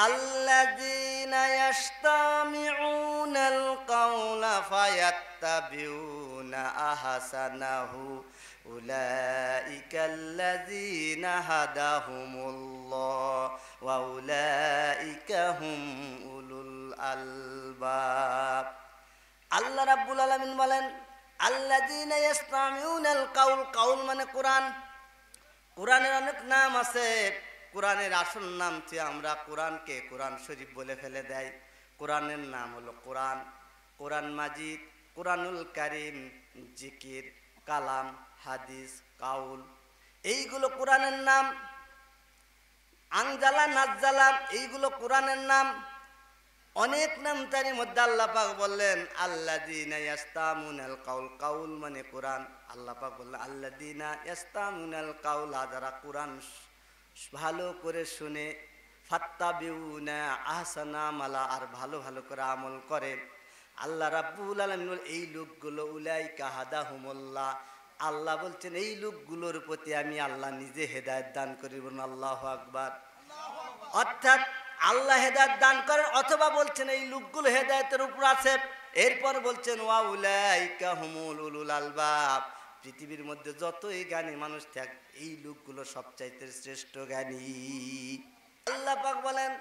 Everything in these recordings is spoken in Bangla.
আল্লাযীনা ইয়াসতামিউনাল কাওলা ফায়াত্তাবিউনা আহসানাহু উলাইকাল্লাযীনা হাদাহুমুল্লাহ ওয়া উলাইকা হুম উলুল আলবাব। আল্লাহ রাব্বুল আলামিন বলেন, আল্লাযীনা ইয়াসতামিউনাল কাউল, কাউল মানে কোরআন। কোরআনের অনেক নাম আছে। কোরআনের আসল নাম যে আমরা কোরআনকে কোরআন শরীফ বলে ফেলে দেয়। কোরআনের নাম হলো কোরআন, কোরআন মাজিদ, কোরআনুল কারীম, জিকির, কালাম, হাদিস, কাউল, এইগুলো কোরআনের নাম। আনজালা, নাজ্জালা, এইগুলো কোরআনের নাম। অনেক নাম তারই মধ্যে আল্লাহ পাক বললেন আল্লাযীনা ইয়াসতামুনাল কাউল, কাউল মানে কোরআন। আল্লাহ পাক বললেন আল্লাযীনা ইয়াসতামুনাল কাউল, যারা কোরআন ভালো করে শুনে, ফাত্তাবিউনা আহসানা মালা, আর ভালো ভালো করে আমল করে। আল্লাহ রাব্বুল আলামিন এই লোকগুলো উলাইকা হাদাহুমুল্লাহ, আল্লাহ বলছেন এই লোকগুলোর প্রতি আমি আল্লাহ নিজে হেদায়েত দান করি। বলুন আল্লাহু আকবার। অর্থাৎ আল্লাহ হেদায়েত দান করেন, অথবা বলছেন এই লোকগুলো হেদায়েতের উপর আছে। এরপর বলছেন ওয়া উলাইকা হুমুল উলুল আলবাব, পৃথিবীর মধ্যে যতই জ্ঞানী মানুষ থাক এই লোকগুলো সবচাইতে শ্রেষ্ঠ জ্ঞানী। আল্লাহ পাক বলেন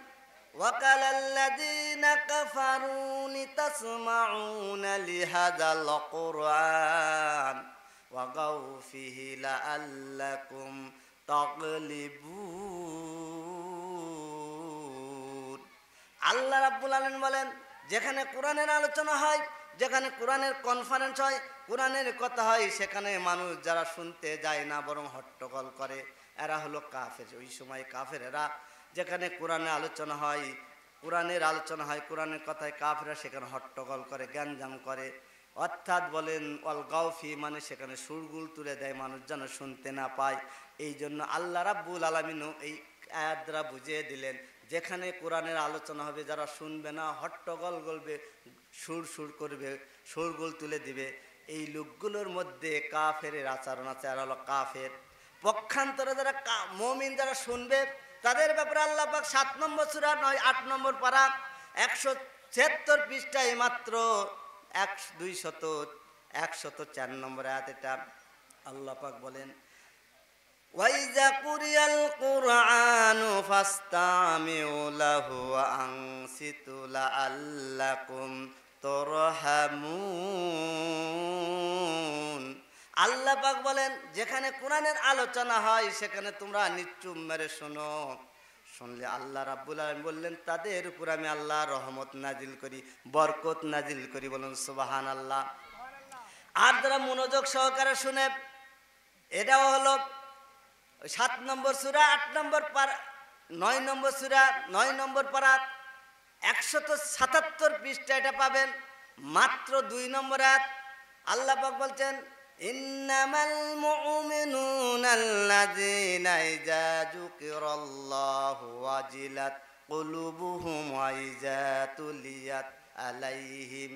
ওয়াকালাল্লাযীনা কাফারু লিতাসমাউনা লিহাযাল কুরআন ওয়াগাউ ফিহি লাআল্লাকুম তাগলিবুন। আল্লাহ রাব্বুল আলামিন বলেন, যেখানে কোরআনের আলোচনা হয়, যেখানে কোরআনের কনফারেন্স হয়, কোরআনের কথা হয়, সেখানে মানুষ যারা শুনতে যায় না বরং হট্টগোল করে, এরা হলো কাফের। ওই সময় কাফের এরা, যেখানে কোরআনের আলোচনা হয়, কোরআনের আলোচনা হয়, কোরআনের কথায় কাফেরা সেখানে হট্টগোল করে, জ্ঞানজাম করে। অর্থাৎ বলেন অল গাউফি মানে সেখানে সুরগুল তুলে দেয়, মানুষ যেন শুনতে না পায়। এই জন্য আল্লাহ রাব্বুল আলামিনও এই আয়াত দ্বারা বুঝিয়ে দিলেন, যেখানে কোরআনের আলোচনা হবে যারা শুনবে না, হট্টগোল গলবে, সুর সুর করবে, সুরগুল তুলে দিবে, এই লোকগুলোর মধ্যে কাফেরের আচরণ আছে। আর হলো কাফের। পক্ষান্তরে যারা মুমিন যারা শুনবে তাদের ব্যাপারে আল্লাহ পাক 7 নম্বর সূরা 8 নম্বর পারা 176 পৃষ্ঠায় মাত্র 104 নম্বর আয়াত, এটা আল্লাহ পাক বলেন ওয়াইজা কুরিয়াল কুরআনু ফাসতামিউ লাহু ওয়া আনসিতু লাআল্লাকুম তুরহামুন। আল্লাহ পাক বলেন, যেখানে কোরআনের আলোচনা হয় সেখানে তোমরা নিশ্চুপ মেরে শোনো। শুনলে আল্লাহ রাব্বুল আলামিন বললেন তাদের উপর আমি আল্লাহ রহমত নাজিল করি, বরকত নাজিল করি। বলুন সুবহানাল্লাহ। আর যারা মনোযোগ সহকারে শুনে, এটাও হলো 7 নম্বর সূরা 8 নম্বর পারা 9 নম্বর সূরা 9 নম্বর পারা 177 পৃষ্ঠা, এটা পাবেন মাত্র 2 নম্বর আয়াত। আল্লাহ পাক বলছেন ইন্নামাল মুমিনুনা আল্লাযীনা ইযা যুকিরাল্লাহু ওয়াজিলাত কুলুবুহুম ওয়া ইযা তুলিয়াত আলাইহিম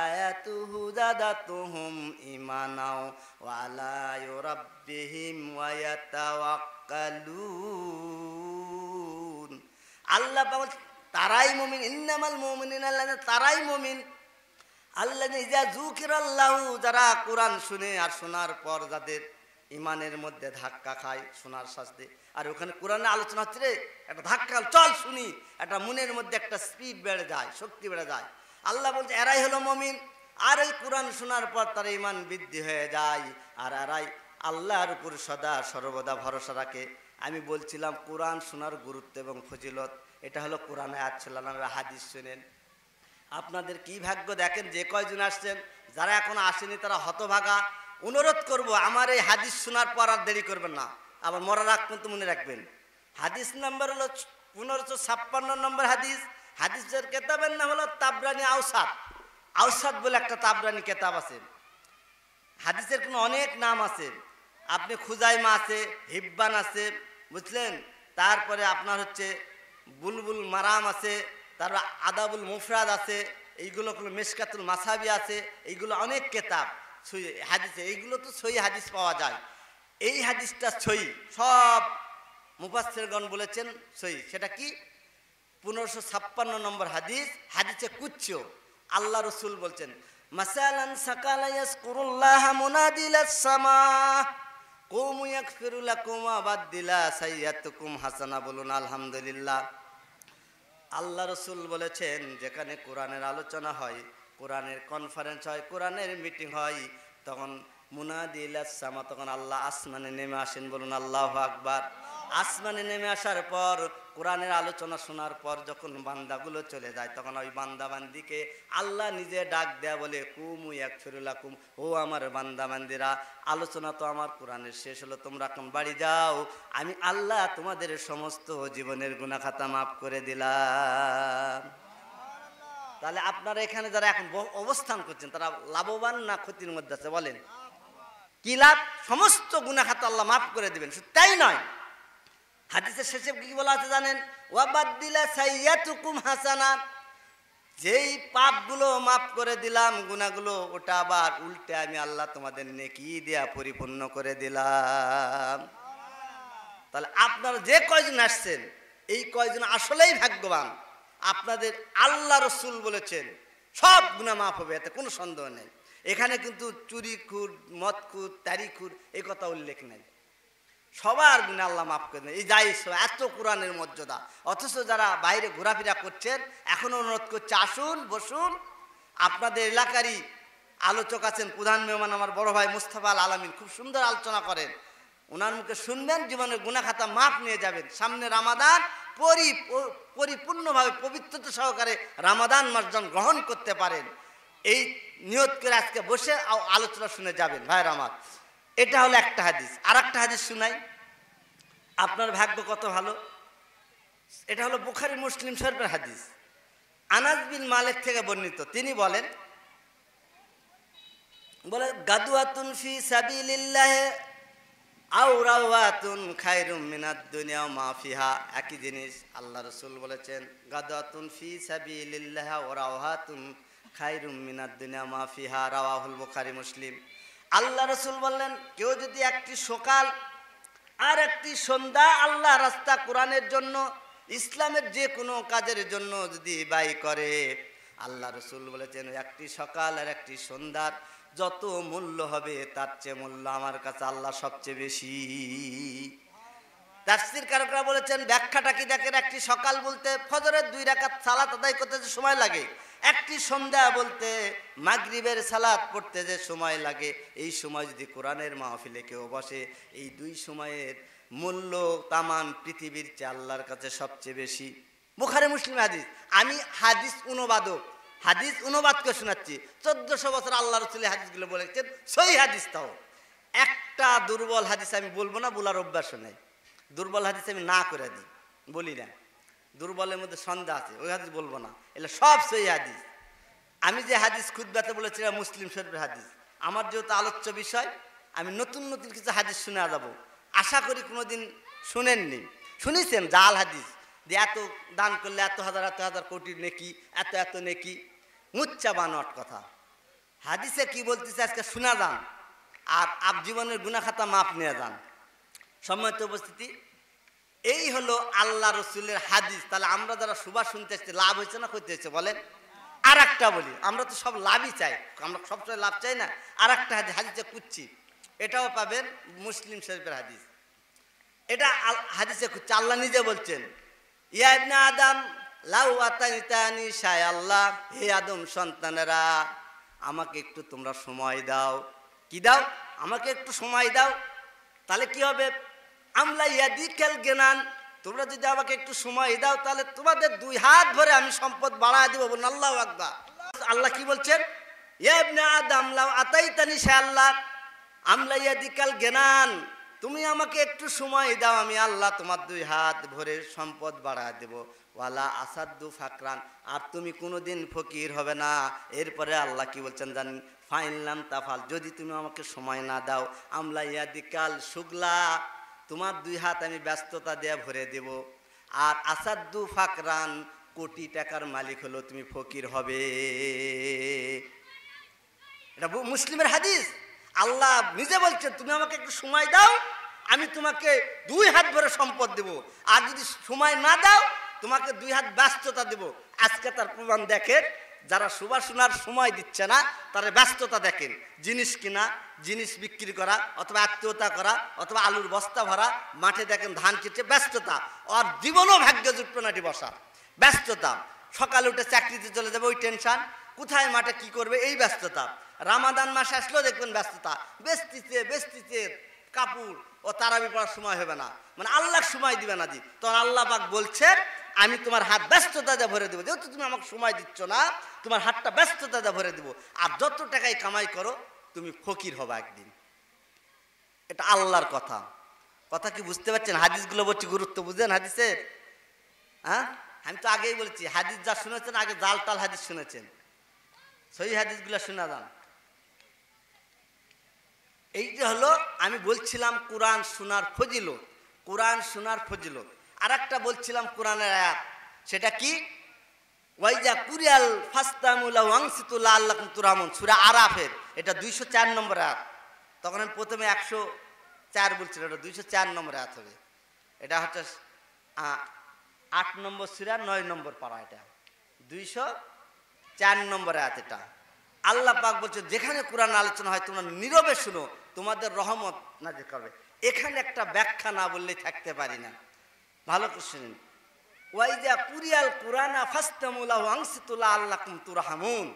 আয়াতুহু যাদাতুহুম ঈমানাও ওয়া আলা রাব্বিহিম ওয়া ইয়াতাওয়াক্কালুন। আল্লাহ পাক তারাই মুমিন, ইন্নামাল মুমিনুনা আল্লাযীনা, তারাই মুমিন আল্লাযীনা ইযা যুকিরাল্লাহু, যারা কোরআন শুনে আর শোনার পর যাদের ইমানের মধ্যে ধাক্কা খায় শোনার সাথে, আর ওখানে কোরআনের আলোচনা হচ্ছে রে, একটা ধাক্কা, চল শুনি, একটা মনের মধ্যে একটা স্পিড বেড়ে যায়, শক্তি বেড়ে যায়। আল্লাহ বলছে এরাই হলো মুমিন। আর এই কোরআন শোনার পর তার ইমান বৃদ্ধি হয়ে যায়, আর এরাই আল্লাহর উপর সদা সর্বদা ভরসা রাখে। আমি বলছিলাম কোরআন শোনার গুরুত্ব এবং ফজিলত, এটা হলো কোরআনে আয়াত শুনলাম, হাদিস শুনেন। আপনাদের কি ভাগ্য দেখেন, যে কয়জন আসছেন, যারা এখনো আসেনি তারা হতভাগা। অনুরোধ করব আমার এই হাদিস শোনার পর আর দেরি করবেন না, আবার মরার আগ পর্যন্ত মনে রাখবেন। হাদিস নাম্বার হলো 1556 নম্বর হাদিস। হাদিসের কেতাবের নাম হলো তাবরানি আওসাত। আওসাত বলে একটা তাবরানি কেতাব আছে। হাদিসের কোনো অনেক নাম আছে, আপনি খুজাইমা আছে, হিব্বান আছে, বুঝলেন, তারপরে আপনার হচ্ছে বুলবুল মারাম আছে, তারপর আদাবুল মুফরাদ আছে, এইগুলো মিশকাতুল মাসাবি আছে, এইগুলো অনেক কেতাব হাদিসে, এইগুলো তো সহি হাদিস পাওয়া যায়। এই হাদিসটা সহি, সব মুফাসসিরগণ বলেছেন সহি। সেটা কি? 1556 নম্বর হাদিস, হাদিসে কুচ্চ আল্লাহ রসুল বলছেন, মাসালান সাকালা ইয়াজকুরুল্লাহ মুনাদিলাস সামা কুমু ইয়াগফিরু লাকুম ওয়া বাদদিলা সাইয়্যাতুকুম হাসানা। বলুন আলহামদুলিল্লাহ। আল্লাহ রসুল বলেছেন, যেখানে কোরআনের আলোচনা হয়, কোরআনের কনফারেন্স হয়, কোরআনের মিটিং হয়, তখন মুনাদিলাস সামা, তখন আল্লাহ আসমানে নেমে আসেন। বলুন আল্লাহু আকবার। আসমানে নেমে আসার পর কোরআনের আলোচনা শোনার পর যখন বান্দাগুলো চলে যায়, তখন ওই বান্দাবান্দিকে আল্লাহ নিজে ডাক দেয়া বলে, কুমু ইয়াগফিরু লাকুম, ও আমার বান্দাবান্দিরা, আলোচনা তো আমার কোরআনের শেষ হলো, তোমরা এখন বাড়ি যাও, আমি আল্লাহ তোমাদের সমস্ত জীবনের গুনাহ খাতা মাফ করে দিলাম। তাহলে আপনারা এখানে যারা এখন অবস্থান করছেন, তারা লাভবান না ক্ষতির মধ্যে আছে? বলেন কি লাভ? সমস্ত গুনাহ খাতা আল্লাহ মাফ করে দিবেন। শুধু তাই নয়, হাদিসের শেষে কি বলা আছে জানেন? ওয়াবাদদিলা সাইয়্যাতুকুম হাসানা, যেই পাপগুলো মাফ করে দিলাম, গুনাহগুলো, ওটা আবার উল্টে আমি আল্লাহ তোমাদের নেকি দেয়া পরিপূর্ণ করে দিলাম। তাহলে আপনারা যে কয়জন আসছেন, এই কয়জন আসলেই ভাগ্যবান। আপনাদের আল্লাহ রসুল বলেছেন সব গুনাহ মাফ হবে, এতে কোনো সন্দেহ নেই। এখানে কিন্তু চুরিখুর, মদখুর, তারিখুর এই কথা উল্লেখ নেই। সবার গুনাহ আল্লাহ মাফ করে দেন। এই যাই এত কোরআনের মর্যাদা, অথচ যারা বাইরে ঘোরাফেরা করছেন, এখনো অনুরোধ করছে, আসুন বসুন। আপনাদের এলাকারই আলোচক আছেন, প্রধান মেহমান আমার বড় ভাই মুস্তাফা আল আলামিন, খুব সুন্দর আলোচনা করেন। ওনার মুখে শুনবেন, জীবনের গুনাহ খাতা মাফ নিয়ে যাবেন। সামনে রামাদান, পরিপূর্ণভাবে পবিত্রতা সহকারে রামাদান মাস যেন গ্রহণ করতে পারেন, এই নিয়ত করে আজকে বসে আলোচনা শুনে যাবেন ভাইয়ের আমার। এটা হলো একটা হাদিস। আর একটা হাদিস শুনাই, আপনার ভাগ্য কত ভালো। এটা হলো বুখারী মুসলিম শরীফের হাদিস। আনাস বিন মালিক থেকে বর্ণিত, তিনি বলে গাদওয়াতুন ফি সাবিলিল্লাহ আও রাওয়াতুন খায়রুম মিনাদ দুনিয়া ওয়া মা ফিহা। একই জিনিস আল্লাহ রাসূল বলেছেন, গাদওয়াতুন ফি সাবিলিল্লাহ ওয়া রাওয়াতুন খায়রুম মিনাদ দুনিয়া ওয়া মা ফিহা, রাওয়াহুল বুখারী মুসলিম। আল্লাহ রসুল বললেন, কেউ যদি একটি সকাল আর একটি সন্ধ্যা আল্লাহ রাস্তা, কোরআনের জন্য, ইসলামের যে কোনো কাজের জন্য যদি ব্যয় করে, আল্লাহ রসুল বলেছেন একটি সকাল আর একটি সন্ধ্যার যত মূল্য হবে, তার চেয়ে মূল্য আমার কাছে আল্লাহ সবচেয়ে বেশি। তাফসীর কারকরা বলেছেন, ব্যাখ্যাটা কি দেখেন, একটি সকাল বলতে ফজরের 2 রাকাত সালাত আদায় করতে যে সময় লাগে, একটি সন্ধ্যা বলতে মাগরিবের সালাত পড়তে যে সময় লাগে, এই সময় যদি কোরআনের মাহফিলে কেউ বসে, এই 2 সময়ের মূল্য তামাম পৃথিবীর চেয়ে আল্লাহর কাছে সবচেয়ে বেশি। বুখারী মুসলিম হাদিস। আমি হাদিস অনুবাদক, হাদিস অনুবাদ করে শোনাচ্ছি। 1400 বছর আল্লাহ রসুল হাদিসগুলো বলেছেন, সহি হাদিস। তাও একটা দুর্বল হাদিস আমি বলবো না, বলার অভ্যাস নেই। দুর্বল হাদিস আমি না করে দিই, বলি না। দুর্বলের মধ্যে সন্দেহ আছে, ওই হাদিস বলবো না, এগুলো সব সহি হাদিস। আমি যে হাদিস খুতবাতে বলেছিলাম মুসলিম শরীফের হাদিস, আমার যেহেতু আলোচ্য বিষয়, আমি নতুন নতুন কিছু হাদিস শুনে যাব। আশা করি কোনোদিন শুনেননি, শুনেছেন জাল হাদিস যে এত দান করলে এত হাজার কোটি নেকি, এত নেকি, মুচ্চা বানোয়াট কথা। হাদিসে কি বলতেছে আজকে শোনা যান, আর জীবনের গুনাহ খাতা মাপ নিয়ে যান। সম্মানিত উপস্থিতি, এই হলো আল্লাহ রসুলের হাদিস। তাহলে আমরা যারা সুবাস শুনতে এসেছি, লাভ হয়েছে না ক্ষতি হয়েছে বলেন? আর একটা বলি, আমরা তো সব লাভই চাই, আমরা সবসময় লাভ চাই না। আর একটা হাদিস, হাদিসে কুচ্ছি, এটাও পাবেন মুসলিম শরীফের হাদিস। এটা হাদিসে কুচ্ছি, আল্লাহ নিজে বলছেন, ইয়া ইবনে আদম লাউ আতাইতানি শায়াল্লাহ, হে আদম সন্তানেরা, আমাকে একটু তোমরা সময় দাও। কি দাও? আমাকে একটু সময় দাও। তাহলে কি হবে? আমলা ইয়াদিকাল গিনান, তোমরা যদি আমাকে একটু সময় দাও, তাহলে তোমাদের 2 হাত ভরে আমি সম্পদ বাড়ায় দেব। বলুন আল্লাহু আকবার। আল্লাহ কি বলছেন? ইয়া ইবনে আদম লাউ আতাইতানি শায়াল্লাহ আমলা ইয়াদিকাল গিনান, তুমি আমাকে একটু সময় দাও, আমি আল্লাহ তোমার 2 হাত ভরে সম্পদ বাড়ায় দেব। ওয়ালা আসাদু ফাকরান, আর তুমি কোনোদিন ফকির হবে না। এরপরে আল্লাহ কি বলছেন জানেন? ফাইনলাম তাফাল, যদি তুমি আমাকে সময় না দাও, আমলা ইয়াদিকাল শুগলা, তোমার 2 হাত আমি ব্যস্ততা দিয়ে ভরে দেব। আর আসাদু ফাকরান, কোটি টাকার মালিক হলো তুমি ফকির হবে। এটা মুসলিমের হাদিস। আল্লাহ নিজে বলছেন, তুমি আমাকে একটু সময় দাও, আমি তোমাকে 2 হাত ভরে সম্পদ দেব। আর যদি সময় না দাও, তোমাকে 2 হাত ব্যস্ততা দেব। আজকে তার প্রমাণ দেখেন, যারা সুবাস শোনার সময় দিচ্ছে না তারা ব্যস্ততা দেখেন, জিনিস কিনা, জিনিস বিক্রি করা, অথবা আত্মীয়তা করা, অথবা আলুর বস্তা ভরা, মাঠে দেখেন ধান কেটে ব্যস্ততা। আর জীবনও ভাগ্য জুটবে না বসা, ব্যস্ততা। সকালে উঠে চাকরিতে চলে যাবে ওই টেনশন, কোথায় মাঠে কি করবে এই ব্যস্ততা। রামাদান মাস আসলেও দেখবেন ব্যস্ততা, বেস্তিতে কাপড় ও তারাবি পড়ার সময় হবে না, মানে আল্লাহর সময় দিবে না জি। তখন আল্লাহ পাক বলছেন আমি তোমার হাত ব্যস্ততা দিয়ে ভরে দেবো, যেহেতু তুমি আমাকে সময় দিচ্ছ না, তোমার হাতটা ব্যস্ততা দিয়ে ভরে দেবো। আর যত টাকাই কামাই করো তুমি ফকির হবা একদিন। এটা আল্লাহর কথা। কথা কি বুঝতে পারছেন? হাদিসগুলো বলছি, গুরুত্ব বুঝেন হাদিসের? হ্যাঁ, আমি তো আগেই বলেছি, হাদিস যা শুনেছেন আগে জাল টাল হাদিস শুনেছেন, সেই হাদিসগুলো শোনা যান। এইটা হলো আমি বলছিলাম কোরআন শোনার ফজিলত, কোরআন শোনার ফজিলত। আর একটা বলছিলাম কোরআনের আয়াত, সেটা কি? ওয়াইজা কুরিয়াল ফাস্তামুলা ওয়াংসিতুল্লাহ আল্লাকুম তুরহামুন, সূরা আরাফের এটা 204 নম্বর আয়াত। তখন আমি প্রথমে 104 বলছিলাম, এটা 204 নম্বর আয়াত হবে। এটা হচ্ছে 8 নম্বর সূরা 9 নম্বর পারা, এটা 204 নম্বর আয়াত। এটা আল্লাহ পাক বলছে যেখানে কোরআন আলোচনা হয় তোমরা নীরবে শুনো, তোমাদের রহমত নাযিল করবে। এখানে একটা ব্যাখ্যা না বললেই থাকতে পারি না, ভালো করে শুনুন। ওয়াইজা কুরিয়াল কুরআনা ফাস্তামুলাহু আনসিতুল্লাহ আল্লাকুম তুরহামুন,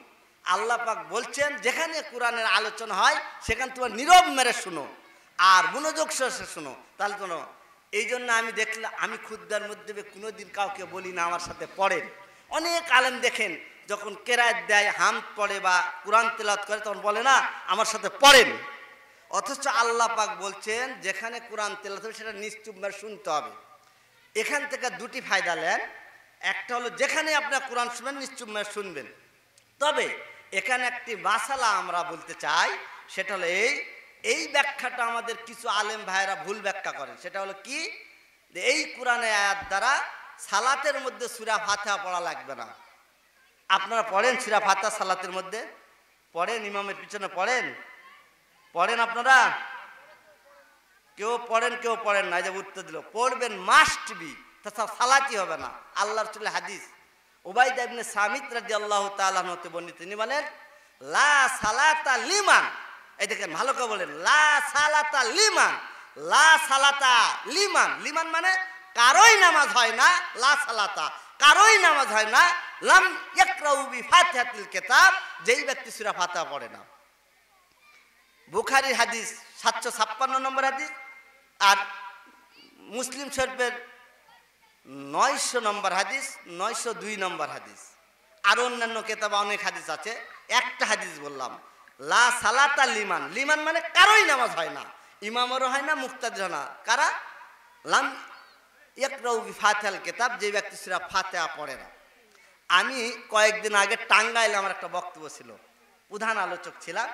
আল্লাহ পাক বলছেন যেখানে কোরআনের আলোচনা হয় সেখানে তোমরা নীরব মেরে শুনো আর মনোযোগ সহকারে শুনো। তাহলে শোনো, এই জন্য আমি দেখলাম, আমি খুদ্দার মধ্যে কোনোদিন কাউকে বলি না আমার সাথে পড়েন। অনেক আলেম দেখেন যখন কেরাত দেয়, হামদ পড়ে বা কোরআন তেলাওয়াত করে, তখন বলে না আমার সাথে পড়েন। অথচ আল্লাহ পাক বলছেন যেখানে কোরআন তেলাওয়াত হবে সেটা নিশ্চুপ মেরে শুনতে হবে। এখান থেকে দুটি ফায়দা নেন। একটা হলো যেখানে আপনার কোরআন শুনবেন নিশ্চুপ মেরে শুনবেন। তবে এখানে একটি মাসালা আমরা বলতে চাই, সেটা হলো এই ব্যাখ্যাটা আমাদের কিছু আলেম ভাইয়েরা ভুল ব্যাখ্যা করেন। সেটা হলো কি, যে এই কোরআনের আয়াত দ্বারা সালাতের মধ্যে সূরা ফাতিহা পড়া লাগবে না। আপনারা পড়েন সূরা ফাতিহা সালাতের মধ্যে? পড়েন? ইমামের পিছনে পড়েন? আপনারা কেউ পড়েন কেউ পড়েন না, যে উত্তর দিল পড়বেন, মাস্ট বি, তাছাড়া সালাতই হবে না। আল্লাহর রাসূলের হাদিস, উবাইদা ইবনে সামিত রাদিয়াল্লাহু তাআলা হতে বর্ণিত, তিনি বলেন লা সালাতা লিমান, এই দেখেন ভালো করে বলেন, লা সালাতা লিমান, লা সালাতা লিমান, লিমান মানে কারোই নামাজ হয় না, লা সালাতা কারোই নামাজ হয় না, লাম ইয়াকরাউ বি ফাতিহাতিল কিতাব, যেই ব্যক্তি সূরা ফাতিহা পড়ে না। বুখারীর হাদিস 756 নম্বর হাদিস, আর মুসলিম শরীফের 900 নম্বর হাদিস, 902 নম্বর হাদিস। আর অন্যান্য কেতাবে অনেক হাদিস আছে, একটা হাদিস বললাম লা সালাতা লিমান, লিমান মানে কারোই নামাজ হয় না, ইমামেরও হয় না, মুক্তাদির হয় না। কারা? লাম ইয়াকরাউ বি ফাতিহাল কিতাব, যে ব্যক্তি সূরা ফাতিহা পড়ে না। আমি কয়েকদিন আগে টাঙ্গাইলে আমার একটা বক্তব্য ছিল, প্রধান আলোচক ছিলাম।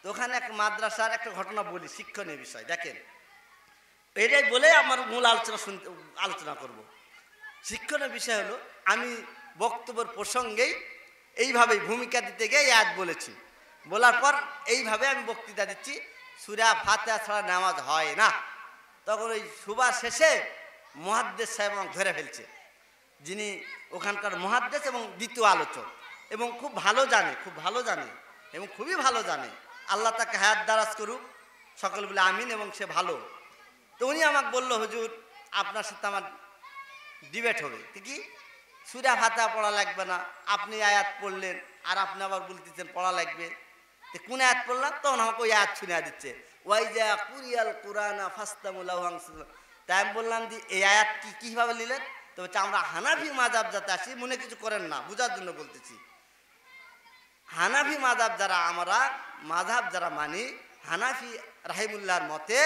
তো ওখানে এক মাদ্রাসার একটা ঘটনা বলি, শিক্ষণীয় বিষয়। দেখেন, এটাই বলে আমার মূল আলোচনা করব। শিক্ষণীয় বিষয় হলো, আমি বক্তব্যের প্রসঙ্গেই এইভাবেই ভূমিকা দিতে গিয়ে আয়াত বলেছি, বলার পর এইভাবে আমি বক্তৃতা দিচ্ছি, সূরা ফাতিহা ছাড়া নামাজ হয় না। তখন ওই সুবা শেষে মুহাদ্দিস সাহেব আমাকে ধরে ফেলছে, যিনি ওখানকার মুহাদ্দিস এবং দ্বিতীয় আলোচক, এবং খুব ভালো জানে এবং খুবই ভালো জানে। আল্লাহ তাকে হায়াত দারাজ করুক, সকল বলে আমিন। এবং সে ভালো। তো উনি আমাকে বলল, হুজুর আপনার সাথে আমার ডিবেট হবে। কি সূরা ফাতিহা পড়া লাগবে না, আপনি আয়াত পড়লেন আর আপনি আবার বলতেছেন পড়া লাগবে। তো কোন আয়াত পড়লাম? তখন আমাকে ওই আয়াত শুনে দিচ্ছে, ওয়াইজা কুরিয়াল কুরআনা ফাস্তামুলাহু আনসিতুল্লাহ। তাই আমি বললাম যে এই আয়াত কিভাবে নিলেন? তো হচ্ছে আমরা হানাফি মাযহাব যাতে আসি, মনে কিছু করেন না, বোঝার জন্য বলতেছি। হানাফি মাযহাব যারা, আমরা মাযহাব যারা মানি, হানাফি রাহিমুল্লাহর মতে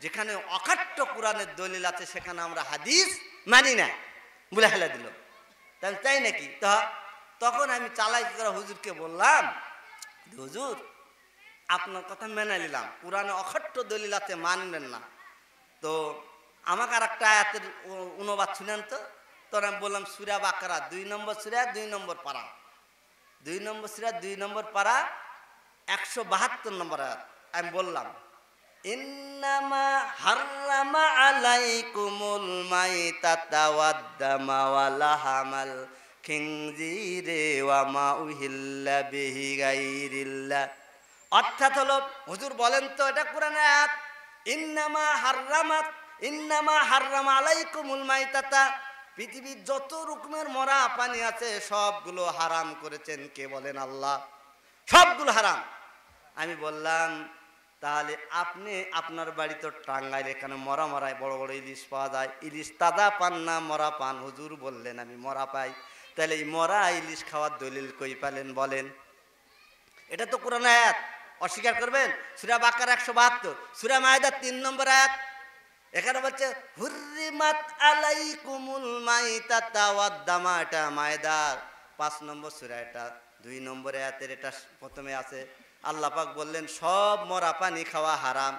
যেখানে অকাট্য কোরআনের দলিল আছে সেখানে আমরা হাদিস মানি না বলে হেলে দিল। তাই নাকি? তখন আমি চালাকি করে হুজুরকে বললাম, হুজুর আপনার কথা মেনে নিলাম, কোরআনে অকাট্য দলিল আছে, মানবেন না, তো আমাকে আর একটা আয়াতের অনুবাদ শুনেন তো। তখন আমি বললাম সূরা বাকারা 2 নম্বর সূরা 2 নম্বর পারা, 2 নম্বর সূরা 2 নম্বর পারা 172 নম্বর আয়াত। আমি বললাম ইন্নামা হাররামা আলাইকুমুল মাইতাতা ওয়াদ-দামা ওয়া লাহামাল খিনজিরি ওয়া মা উহিল্লা বিহি গায়রিল্লাহ। অর্থাৎ হলো, হুজুর বলেন তো এটা কোরআনের আয়াত, ইন্নামা হাররামা আলাইকুমুল মাইতাতা, পৃথিবীর যত রকমের মরা পানি আছে সবগুলো হারাম করেছেন কে বলেন? আল্লাহ। সবগুলো হারাম। আমি বললাম তাহলে আপনি আপনার বাড়ি তো টাঙ্গাইল, এখানে মরা মরায় বড় বড় ইলিশ পাওয়া যায়, ইলিশ তাজা পান না মরা পান? হুজুর বললেন আমি মরা পাই। তাহলে এই মরা ইলিশ খাওয়ার দলিল কই পালেন বলেন? এটা তো কোরআন আয়াত, অস্বীকার করবেন? সূরা বাকারা 172, সূরা মায়েদা 3 নম্বর আয়াত। এখানে বলছে হুররিমাত আলাইকুমুল মাইতাতা ওয়াদ-দামা, এটা মায়েদার 5 নম্বর সূরা, এটা 2 নম্বর আয়াতের এটা প্রথমে আছে। আল্লাহ পাক বললেন সব মরা পানি খাওয়া হারাম।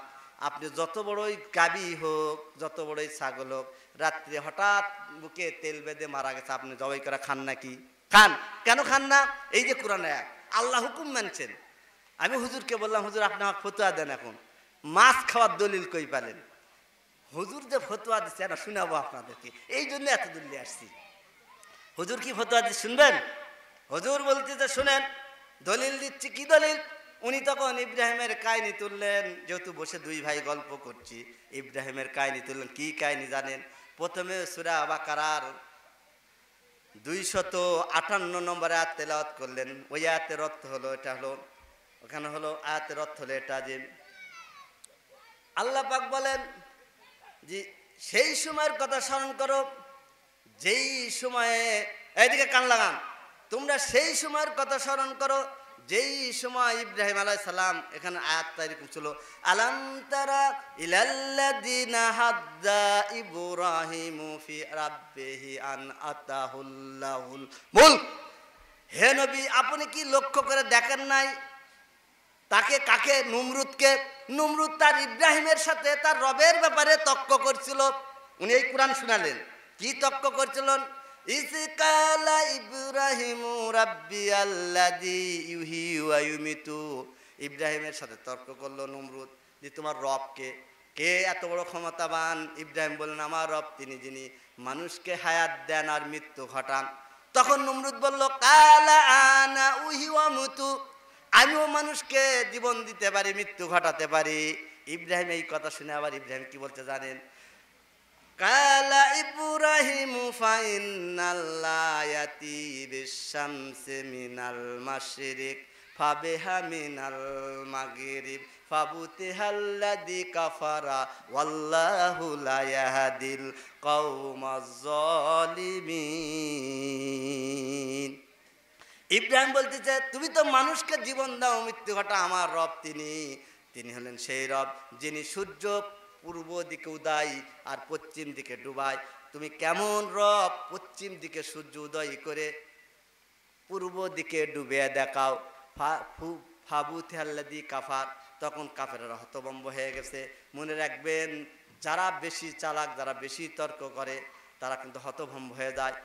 আপনি যত বড়ই গাবি হোক, যত বড়ই ছাগল হোক, রাত্রে হঠাৎ বুকে তেল বেঁধে মারা গেছে, আপনি জবাই করে খান নাকি? খান। কেন খান না? এই যে কোরআন আয়াত, আল্লাহ হুকুম মানছেন। আমি হুজুরকে বললাম, হুজুর আপনি আমাকে ফতোয়া দেন, এখন মাছ খাওয়ার দলিল কই পালেন? হুজুর যে ফতোয়া দিচ্ছে না শোনাবো আপনাদেরকে, এই জন্য এত দূর নিয়ে আসছি। হুজুর কি ফতোয়া দিচ্ছে শুনবেন? হুজুর বলতেছে শুনেন, দলিল দিচ্ছি। কি দলিল? উনি তখন ইব্রাহিমের কাহিনী তুললেন, যেহেতু বসে দুই ভাই গল্প করছি, ইব্রাহিমের কাহিনী তুললেন। কি কাহিনী জানেন? প্রথমে সূরা বাকারার 258 নম্বর আয়াত তেলাওয়াত করলেন। ওই আয়াতের অর্থ হলো, এটা হলো ওখানে হলো আয়াতের অর্থ হলো এটা যে আল্লাহ পাক বলেন যে সেই সময়ের কথা স্মরণ করো যেই সময়ে, এইদিকে কান লাগান, তোমরা সেই সময়ের কথা স্মরণ করো যেই সময় ইব্রাহিম আলাইহিস সালাম, এখানে আয়াতটা এরকম ছিল, আলাম তারা ইলাল্লাযিনা হাদ্দা ইব্রাহিমু ফি রাব্বিহি আন আতাহুল্লাহুল মুলক। হে নবী, আপনি কি লক্ষ্য করে দেখেন নাই তাকে? কাকে? নমরুদকে। নমরুদ তার ইব্রাহিমের সাথে তার রবের ব্যাপারে তর্ক করছিল। উনি এই কোরআন শুনালেন। কি তর্ক করছিলেন? ইসকালা ইব্রাহিমু রাব্বিয়াল্লাযী ইউহয়ী ওয়া ইউমীতু। ইব্রাহিমের সাথে তর্ক করলো নমরুদ যে তোমার রব কে? কে এত বড় ক্ষমতাবান? ইব্রাহিম বললেন আমার রব তিনি যিনি মানুষকে হায়াত দেন আর মৃত্যু ঘটান। তখন নমরুদ বলল কালা আনা উহয়ী ওয়া আমুতু, আমিও মানুষকে জীবন দিতে পারি, মৃত্যু ঘটাতে পারি। ইব্রাহিম এই কথা শুনে আবার ইব্রাহিম কি বলতে জানেন? কালা ইব্রাহিমু ফাইন্নাল্লাহ ইয়াতি বিশ-শামসি মিনাল মাশরিক ফাবিহা মিনাল মাগরিব ফাবুতিহাল্লাযী কাফারা ওয়াল্লাহু লা ইয়াহদিল কওমাজ জালিমিন। ইব্রাহিম বলতেছে তুমি তো মানুষকে জীবন দাও, মৃত্যু ঘটা, আমার রব তিনি হলেন সেই রব যিনি সূর্য পূর্ব দিকে উদয় আর পশ্চিম দিকে ডুবায়। তুমি কেমন রব পশ্চিম দিকে সূর্য উদয় করে পূর্ব দিকে ডুবে দেখাও। ফাবুতিহাল্লাযী কাফার, তখন কাফেররা হতভম্ব হয়ে গেছে। মনে রাখবেন, যারা বেশি চালাক, যারা বেশি তর্ক করে, তারা কিন্তু হতভম্ব হয়ে যায়।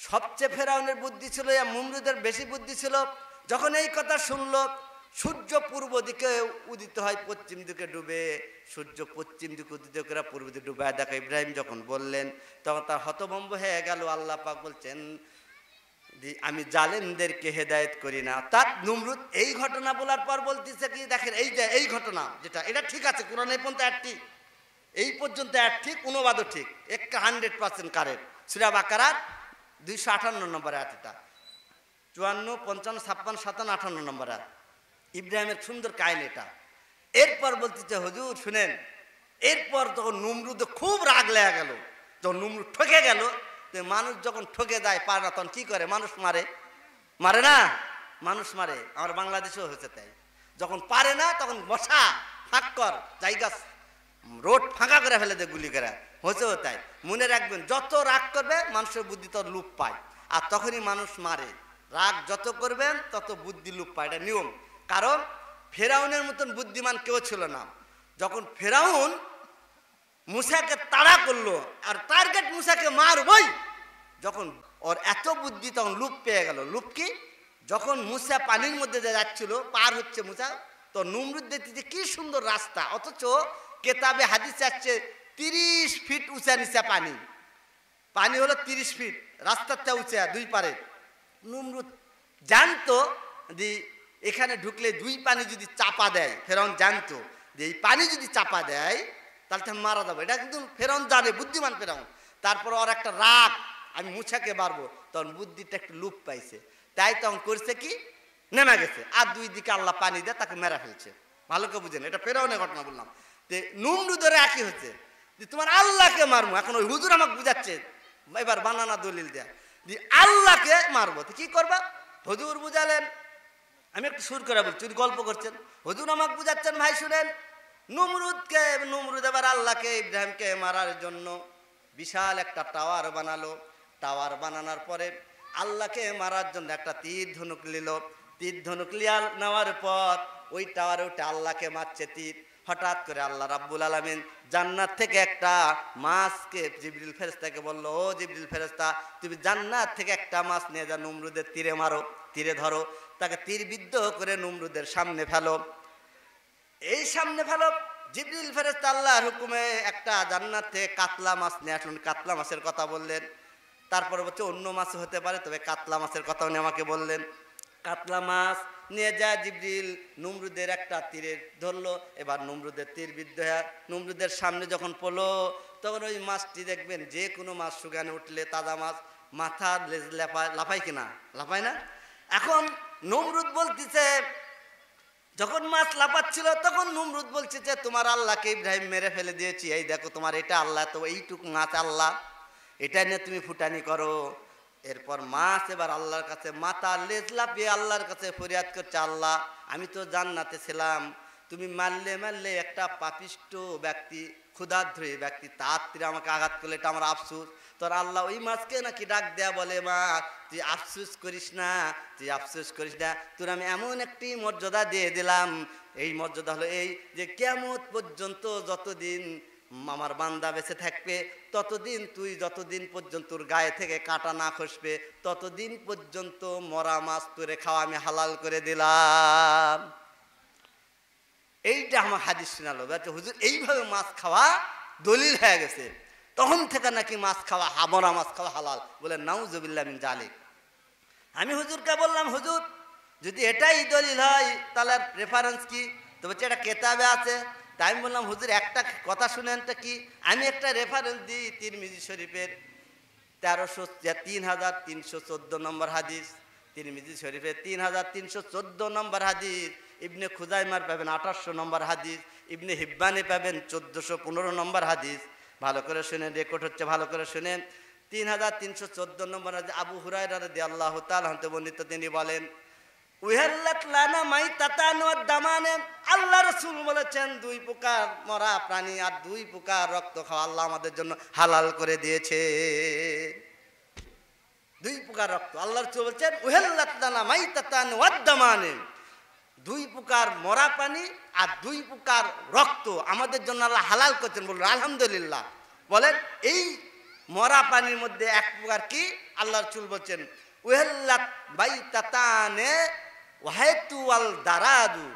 সবচেয়ে ফেরাউনের বুদ্ধি ছিল, নমরুদের বেশি বুদ্ধি ছিল। যখন এই কথা শুনলো, সূর্য পূর্ব দিকে উদিত হয়, পশ্চিম দিকে ডুবে, সূর্য পশ্চিম দিকে উদিত করে পূর্ব দিকে ডুবে দেখা ইব্রাহিম যখন বললেন, তখন তার হতভম্ব হয়ে গেল। আল্লাহ পাক বলছেন আমি জালেমদেরকে হেদায়েত করি না। তার নমরুদ এই ঘটনা বলার পর বলতেছে কি, দেখেন এই যে এই ঘটনা যেটা, এটা ঠিক আছে, কোরআন এই পর্যন্ত এক ঠিক, এই পর্যন্ত এক ঠিক, অনুবাদও ঠিক, একটা 100% কারেক্ট। সূরা বাকারার 258 নম্বর আয়াত, এটা 54, 55, 56, 57, 58 নম্বর আয়াত। ইব্রাহিমের সুন্দর কাহিনী এটা। এরপর বলতেছে হুজুর শুনেন, এরপর তখন নমরুদ খুব রাগ লেগে গেল। যখন নমরুদ ঠকে গেল, তো মানুষ যখন ঠকে যায় পারে না, তখন কি করে? মানুষ মারে, মারে না? মানুষ মারে। আমার বাংলাদেশেও হয়েছে তাই। যখন পারে না তখন বসা ফাঁক কর, জায়গা রোড ফাঁকা করে ফেলে দেয় গুলি করে, হয়েছেও তাই। মনে রাখবেন, যত রাগ করবে মানুষের বুদ্ধি তত লুপ পায়, আর তখনই মানুষ মারে। রাগ যত করবেন তত বুদ্ধি লুপ পায়, এটা নিয়ম। কারণ ফেরাউনের মতন বুদ্ধিমান কেউ ছিল না। যখন ফেরাউন মুসাকে তাড়া করলো আর টার্গেট মুসাকে মারবই, যখন ওর এত বুদ্ধি, তখন লুপ পেয়ে গেল। লুপ কি? যখন মুসা পানির মধ্যে যাচ্ছিল, পার হচ্ছে মুসা, তো নমরুদ দেখতে কি সুন্দর রাস্তা, অথচ কেতাবে হাদিসে আসছে 30 ফিট উঁচা নিচা পানি, পানি হলো 30 ফিট, রাস্তার চেয়ে উঁচা দুই পারে। নমরুদ জানতো যে এখানে ঢুকলে দুই পানি যদি চাপা দেয়, ফেরাউন জানতো যে এই পানি যদি চাপা দেয় তাহলে তো মারা যাবে, এটা কিন্তু ফেরাউন জানে, বুদ্ধিমান ফেরাউন। তারপর ওর একটা রাগ, আমি মুছাকে মারবো, তখন বুদ্ধিটা একটু লুপ পাইছে, তাই তখন করছে কি নেমে গেছে, আর দুই দিকে আল্লাহ পানি দেয় তাকে মেরা ফেলছে। ভালো করে বুঝেন, এটা ফেরাউনের ঘটনা বললাম। যে নমরুদের একই হচ্ছে যে তোমার আল্লাহকে মারবো, এখন ওই হুজুর আমাকে বুঝাচ্ছে, এবার বানানা দলিল দেয়া যে আল্লাহকে মারবো, তো কি করবা? হুজুর বুঝালেন, আমি একটু সুর করে বলছি, উনি গল্প করছেন, হুজুর আমাকে বুঝাচ্ছেন, ভাই শুনেন, নমরুদ এবার আল্লাহকে ইব্রাহিমকে মারার জন্য বিশাল একটা টাওয়ার বানালো। টাওয়ার বানানোর পরে আল্লাহকে মারার জন্য একটা তীর ধনুক নিল। তীর ধনুক নেওয়ার পর ওই টাওয়ারে উঠে আল্লাহকে মারছে তীর। হঠাৎ করে আল্লাহ রাব্বুল আলামিন জান্নাত থেকে একটা মাছকে জিবরিল ফেরেশতাকে বলল, ও জিবরিল ফেরেশতা, তুমি জান্নাত থেকে একটা মাছ নিয়ে যা, নমরুদের তীরে মারো, তীরে ধরো, তাকে তীর বিদ্ধ করে নমরুদের সামনে ফেলো। এই সামনে ফেলো। জিবরিল ফেরেশতা আল্লাহর হুকুমে একটা জান্নাত থেকে কাতলা মাছ নিয়ে আসুন। কাতলা মাছের কথা বললেন। তারপরে বলছে অন্য মাছ হতে পারে, তবে কাতলা মাছের কথা উনি আমাকে বললেন। কাতলা মাছ নিয়ে যায় জিবরিল, নমরুদের একটা তীরে ধরলো। এবার নমরুদের তীর বিদ্ধ হয়ে নমরুদের সামনে যখন পড়লো, তখন ওই মাছটি দেখবেন, যে কোনো মাছ শুকানে উঠলে তাজা মাছ মাথার লেজ লাফায় কিনা, লাফায় না। এখন নমরুদ বলতেছে, যখন মাছ লাফাচ্ছিল তখন নমরুদ বলছে যে তোমার আল্লাহকে ইব্রাহিম মেরে ফেলে দিয়েছি, এই দেখো তোমার এটা আল্লাহ, তো এইটুকু মাছ আল্লাহ, এটা নিয়ে তুমি ফুটানি করো। এরপর মাছ এবার আল্লাহর কাছে মাথা লেজ লাফিয়ে আল্লাহর কাছে ফরিয়াদ করছে, আল্লাহ আমি তো জান্নাতে ছিলাম, তুমি মারলে একটা পাপিষ্ট ব্যক্তি, ক্ষুধার্থী ব্যক্তি, তার তীরে আমাকে আঘাত করলে, এটা আমার আফসোস। তোর আল্লাহ ওই মাছকে নাকি ডাক দেয়া বলে, মা তুই আফসোস করিস না, তুই আফসোস করিস না, তোর আমি এমন একটি মর্যাদা দিয়ে দিলাম। এই মর্যাদা হলো এই যে কিয়ামত পর্যন্ত যতদিন আমার বান্দা বেঁচে থাকবে, ততদিন তুই যতদিন পর্যন্ত তোর গায়ে থেকে কাঁটা না খসবে, ততদিন পর্যন্ত মরা মাছ তোরে খাওয়া আমি হালাল করে দিলাম। এইটা আমার হাদিস শোনালো, হুজুর এইভাবে মাছ খাওয়া দলিল হয়ে গেছে, তখন থেকে নাকি মাছ খাওয়া, মরা মাছ খাওয়া হালাল। বলে নাউজুবিল্লাহ মিন জালিক। আমি হুজুরকে বললাম, হুজুর যদি এটাই দলিল হয় তাহলে রেফারেন্স কি? তো বলছে এটা কেতাবে আছে। তাই আমি বললাম, হুজুর একটা কথা শুনেন তো কি? আমি একটা রেফারেন্স দিই তিরমিজি শরীফের 3314 নম্বর হাদিস, তিরমিজি শরীফের 3314 নম্বর হাদিস, ইবনে খুজাইমার পাবেন 2800 নম্বর হাদিস, ইবনে হিব্বানে পাবেন 1415 নম্বর হাদিস। ভালো করে শুনেন, রেকর্ড হচ্ছে, ভালো করে শুনেন। 3314 নম্বর হাদিস, আবু হুরায়রা রাদিয়াল্লাহু তাআলা হতে বর্ণিত, তিনি বলেন, উহাল্লাত লানা মাইতাতান ওয়াদ দামানে, আল্লাহ রাসূল বলেছেন দুই প্রকার মরা প্রাণী আর দুই প্রকার রক্ত খাওয়া আল্লাহ আমাদের জন্য হালাল করে দিয়েছে। দুই প্রকার রক্ত আল্লাহ রাসূল বলেছেন, উহাল্লাত লানা মাইতাতান ওয়াদ দামানে, দুই প্রকার মরা প্রাণী আর দুই প্রকার রক্ত আমাদের জন্য আল্লাহ হালাল করেছেন। বলুন আলহামদুলিল্লাহ। বলেন এই মরা প্রাণীর মধ্যে এক প্রকার কি? আল্লাহ রাসূল বলছেন উহাল্লাত বাইতাতানে ওয়াহাতু আল দারাদু,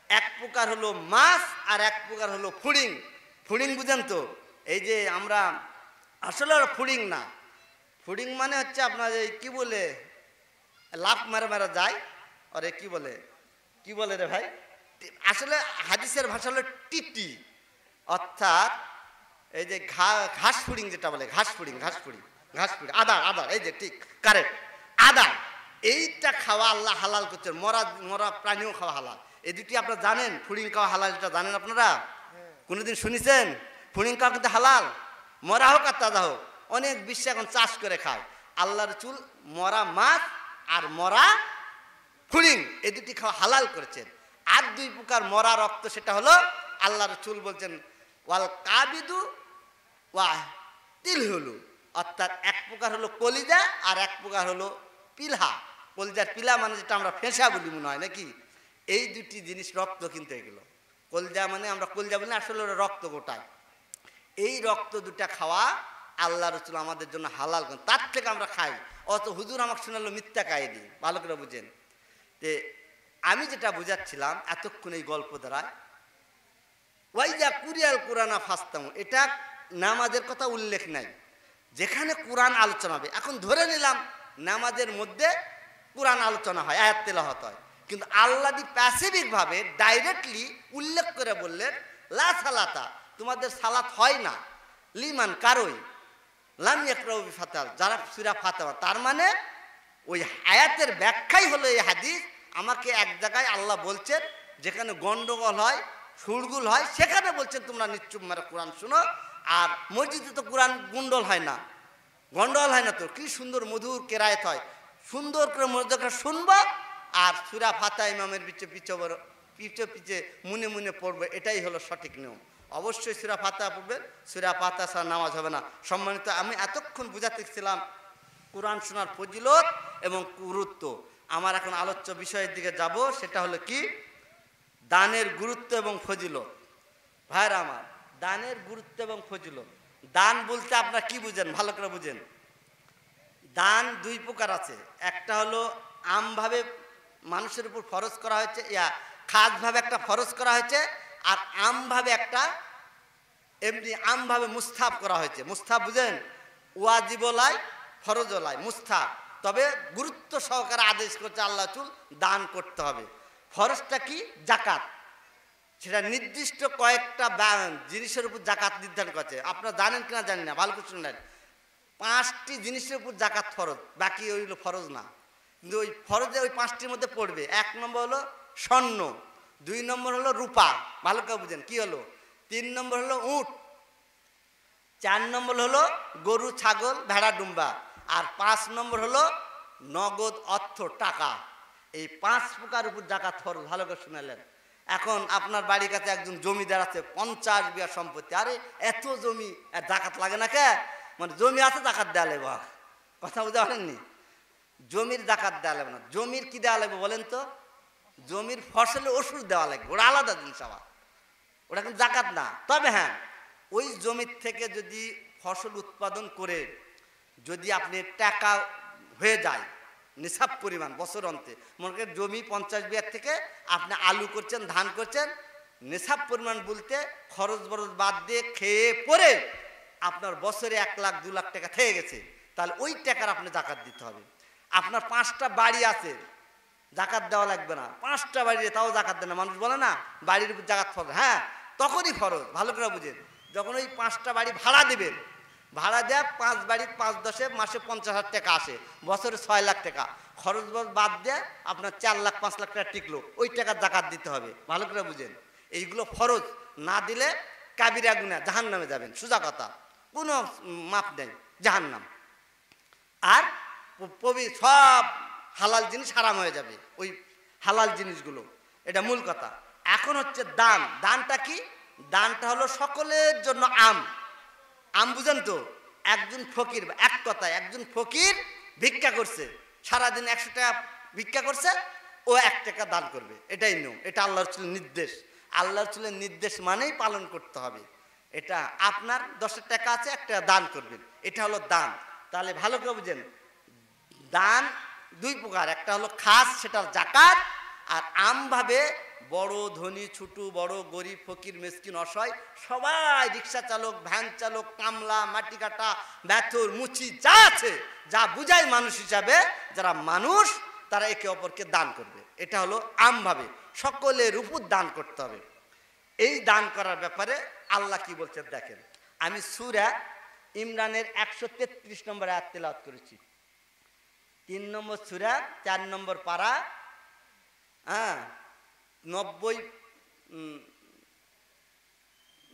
এক প্রকার হলো মাছ আর এক প্রকার হলো ফুড়িং। ফুড়িং বুঝেন তো? এই যে আমরা আসলে ফুড়িং না, ফুড়িং মানে হচ্ছে আপনার এই কি বলে লাফ মারা মারা যায়, আরে কি বলে, কি বলে রে ভাই, আসলে হাদিসের ভাষা হলো টিটি, অর্থাৎ এই যে ঘাস ফুড়িং যেটা বলে, ঘাস ফুড়িং, ঘাস ফুড়িং, ঘাস ফুড়িং, আদার, আদার, এই যে ঠিক কারেক্ট আদার, এইটা খাওয়া আল্লাহ হালাল করছেন। মরা মরা প্রাণীও খাওয়া হালাল। এই দুটি আপনারা জানেন, ফুড়িং খাওয়া হালাল, এটা জানেন আপনারা? কোনোদিন শুনেছেন? ফুড়িং খাওয়া কিন্তু হালাল, মরা হোক আর তাজা হোক। অনেক বিশ্বে এখন চাষ করে খায়। আল্লাহ রাসূল মরা মাছ আর মরা ফুড়িং এই দুটি খাওয়া হালাল করেছেন। আর দুই প্রকার মরা রক্ত, সেটা হলো আল্লাহ রাসূল বলছেন ওয়াল কাবিদু ওয়া তিলহুলু, অর্থাৎ এক প্রকার হলো কলিজা আর এক প্রকার হলো পিলহা। কলিজার পিলা মানে যেটা আমরা ফেঁসা বলি মনে হয় নাকি, এই দুটি জিনিস রক্ত কিন্তু এগুলো। কলিজা মানে আমরা কলিজা বলি, আসলে ওরা রক্ত গোটায়। এই রক্ত দুটা খাওয়া আল্লাহ রাসূল আমাদের জন্য হালাল করেন, তার থেকে আমরা খাই। অত হুজুর আমাকে শোনালো মিথ্যা কাহিনী, ভালো করে বুঝেন। তে আমি যেটা বুঝাচ্ছিলাম এতক্ষণ এই গল্প দ্বারা, ওয়াইজা কুরিয়াল কুরআনা ফাস্তামু, এটা নামাজের কথা উল্লেখ নাই, যেখানে কোরআন আলোচনা হবে। এখন ধরে নিলাম নামাজের মধ্যে কোরআন আলোচনা হয়, আয়াত তেলাওয়াত হয়, কিন্তু আল্লাহ প্যাসিফিকভাবে ডাইরেক্টলি উল্লেখ করে বললেন লা সালাতা, তোমাদের সালাত হয় না, লিমান কারোই লাম ইয়াকরাউ বিফাতিহা, যারা সূরা ফাতিহা। তার মানে ওই আয়াতের ব্যাখ্যাই হলো এই হাদিস। আমাকে এক জায়গায় আল্লাহ বলছেন যেখানে গন্ডগোল হয়, শুরগুল হয়, সেখানে বলছেন তোমরা নিশ্চুপ মেরে কোরআন শুনো। আর মসজিদে তো কোরআন গন্ডল হয় না, গন্ডগোল হয় না, তো কি সুন্দর মধুর কেরায়েত হয়, সুন্দর করে মনোযোগ শুনবো। আর সূরা ফাতিহা ইমামের পিছে পিছে মুনে মুনে পড়বে, এটাই হলো সঠিক নিয়ম। অবশ্যই সূরা ফাতিহা পড়বেন, সূরা ফাতিহা ছাড়া নামাজ হবে না। সম্মানিত, আমি এতক্ষণ বুঝাতেছিলাম কোরআন শোনার ফজিলত এবং গুরুত্ব। আমার এখন আলোচ্য বিষয়ের দিকে যাব, সেটা হলো কি দানের গুরুত্ব এবং ফজিলত। ভাইরা আমার, দানের গুরুত্ব এবং ফজিলত। দান বলতে আপনারা কি বুঝেন, ভালো করে বুঝেন। দান দুই প্রকার আছে, একটা হলো আমভাবে মানুষের উপর ফরজ করা হয়েছে, খাসভাবে একটা ফরজ করা হয়েছে, আর আমভাবে একটা এমনি আমভাবে মুস্তাহাব করা হয়েছে। মুস্তাহাব বুঝেন, ওয়াজিবলাই ফরজলাই মুস্তাহাব, তবে গুরুত্ব সহকারে আদেশ করছে আল্লাহ চুল দান করতে হবে। ফরজটা কি? জাকাত। সেটা নির্দিষ্ট কয়েকটা জিনিসের উপর জাকাত নির্ধারণ করছে। আপনারা জানেন কিনা জানি না, ভালো করে শুনলেন। 5টি জিনিসের উপর জাকাত ফরজ, বাকি ওইগুলো ফরজ না, কিন্তু ওই ফরজে ওই 5টির মধ্যে পড়বে। 1 নম্বর হলো স্বর্ণ, 2 নম্বর হলো রূপা, ভালো করে বুঝেন কি হলো, 3 নম্বর হলো উট, 4 নম্বর হলো গরু ছাগল ভেড়া ডুম্বা, আর 5 নম্বর হলো নগদ অর্থ টাকা। এই 5 প্রকার উপর জাকাত ফরজ, ভালো করে শুনালেন। এখন আপনার বাড়ির কাছে একজন জমিদার আছে, 50 বিঘা সম্পত্তি। আরে এত জমি, জাকাত লাগে না কে? মানে জমি আছে, জাকাত দেওয়া লাগবে, কথা বুঝতে পারেননি? জমির জাকাত দেওয়া লাগবে না। জমির কি দেওয়া লাগবে বলেন তো? জমির ফসলে ওষুধ দেওয়া লাগবে, ওটা আলাদা জিনিস আবার, ওটা কিন্তু জাকাত না। তবে হ্যাঁ, ওই জমির থেকে যদি ফসল উৎপাদন করে যদি আপনি টাকা হয়ে যায় নিসাব পরিমাণ বছর অন্তে, মনে করেন জমি 50 বিঘার থেকে আপনি আলু করছেন, ধান করছেন, নিসাব পরিমাণ বলতে খরচ বরচ বাদ দিয়ে খেয়ে পরে আপনার বছরে 1 লাখ 2 লাখ টাকা থেকে গেছে, তাহলে ওই টাকার আপনি জাকাত দিতে হবে। আপনার 5টা বাড়ি আছে, জাকাত দেওয়া লাগবে না। 5টা বাড়িতে তাও জাকাত দেয় না, মানুষ বলে না বাড়ির উপর জাকাত ফরজ। হ্যাঁ, তখনই ফরজ, ভালো করে বুঝেন। যখন ওই 5টা বাড়ি ভাড়া দেবেন, ভাড়া দেয়া 5 বাড়ি 5 10 মাসে 50,000 টাকা আসে, বছরে 6 লাখ টাকা, খরচ বাদ দিয়ে আপনার 4 লাখ 5 লাখ টাকা টিকলো, ওই টাকার জাকাত দিতে হবে, ভালো করে বুঝেন। এইগুলো ফরজ, না দিলে কাবিরা গুনাহ, জাহান্নামে যাবেন, সোজা কথা, কোনো মাপ নেই, জাহান্নাম। আর সব হালাল জিনিস হারাম হয়ে যাবে, ওই হালাল জিনিসগুলো, এটা মূল কথা। এখন হচ্ছে দান। দানটা কি? দানটা হলো সকলের জন্য আম। আম বুঝেন তো? একজন ফকির, এক কথায় একজন ফকির ভিক্ষা করছে, সারাদিন 100 টাকা ভিক্ষা করছে, ও 1 টাকা দান করবে, এটাই নিয়ম। এটা আল্লাহর ছিল নির্দেশ। আল্লাহর ছিল নির্দেশ মানেই পালন করতে হবে। এটা আপনার 10 টাকা আছে, 1 টাকা দান করবেন, এটা হলো দান। তাহলে ভালো করে বুঝেন, দান 2 প্রকার, একটা হলো খাস, সেটা জাকাত, আর আমভাবে বড় ধনী ছোট বড় গরিব ফকির মিসকিন অসহায় সবাই, রিক্সা চালক ভ্যান চালক কামলা মাটি কাটা ব্যথর মুচি যা আছে, যা বুঝায় মানুষ হিসাবে, যারা মানুষ তারা একে অপরকে দান করবে। এটা হলো আমভাবে সকলের উপর দান করতে হবে। এই দান করার ব্যাপারে আল্লাহ কি বলছেন দেখেন। আমি সূরা ইমরানের 133 নম্বর আয়াত তেলাওয়াত করেছি, 3 নম্বর সূরা 4 নম্বর পারা,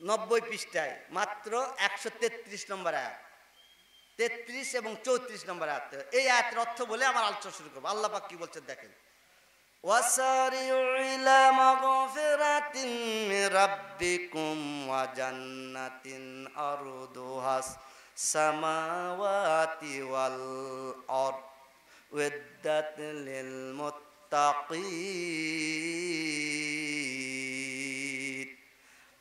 90 পৃষ্ঠায় মাত্র 133 নম্বর আয়াত, 33 এবং 34 নম্বর আয়াত। এই আয়াতের অর্থ বলে আমার আলোচনা শুরু করবো। আল্লাহ পাক কি বলছেন দেখেন, ওয়াসারিউ ইলা মাগফিরাতিন মির রাব্বিকুম ওয়া জান্নাতিন আরদুহাস সামাওয়াতি ওয়াল আরদ উইদ্দাত লিল মুত্তাকিন।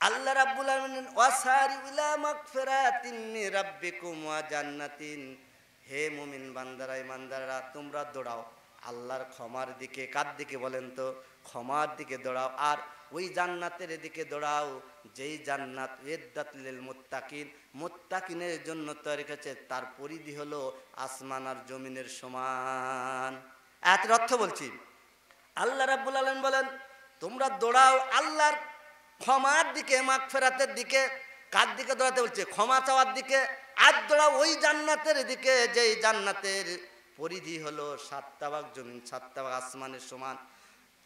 আল্লাহ রাব্বুল আলামিন ওয়াসারিউ ইলা মাগফিরাতিন মির রাব্বিকুম ওয়া জান্নাতিন, হে মুমিন বান্দারা ইমানদাররা তোমরা দৌড়াও আল্লাহর ক্ষমার দিকে। কার দিকে বলেন তো? ক্ষমার দিকে দৌড়াও। আর ওই জান্নাতের দিকে দৌড়াও যেই জান্নাত উইদ্দাত লিল মুত্তাকিন, মুত্তাকিনের জন্য তৈরি করেছে, তার পরিধি হলো আসমান আর জমিনের সমান। এর অর্থ বলছি, আল্লাহ রাব্বুল আলামিন বলেন তোমরা দৌড়াও আল্লাহর ক্ষমার দিকে, মাগফিরাতের দিকে। কার দিকে দৌড়াতে বলছে? ক্ষমা চাওয়ার দিকে। আর দৌড়াও ওই জান্নাতের দিকে যেই জান্নাতের পরিধি হলো 7টা ভাগ জমিন 7টা ভাগ আসমানের সমান।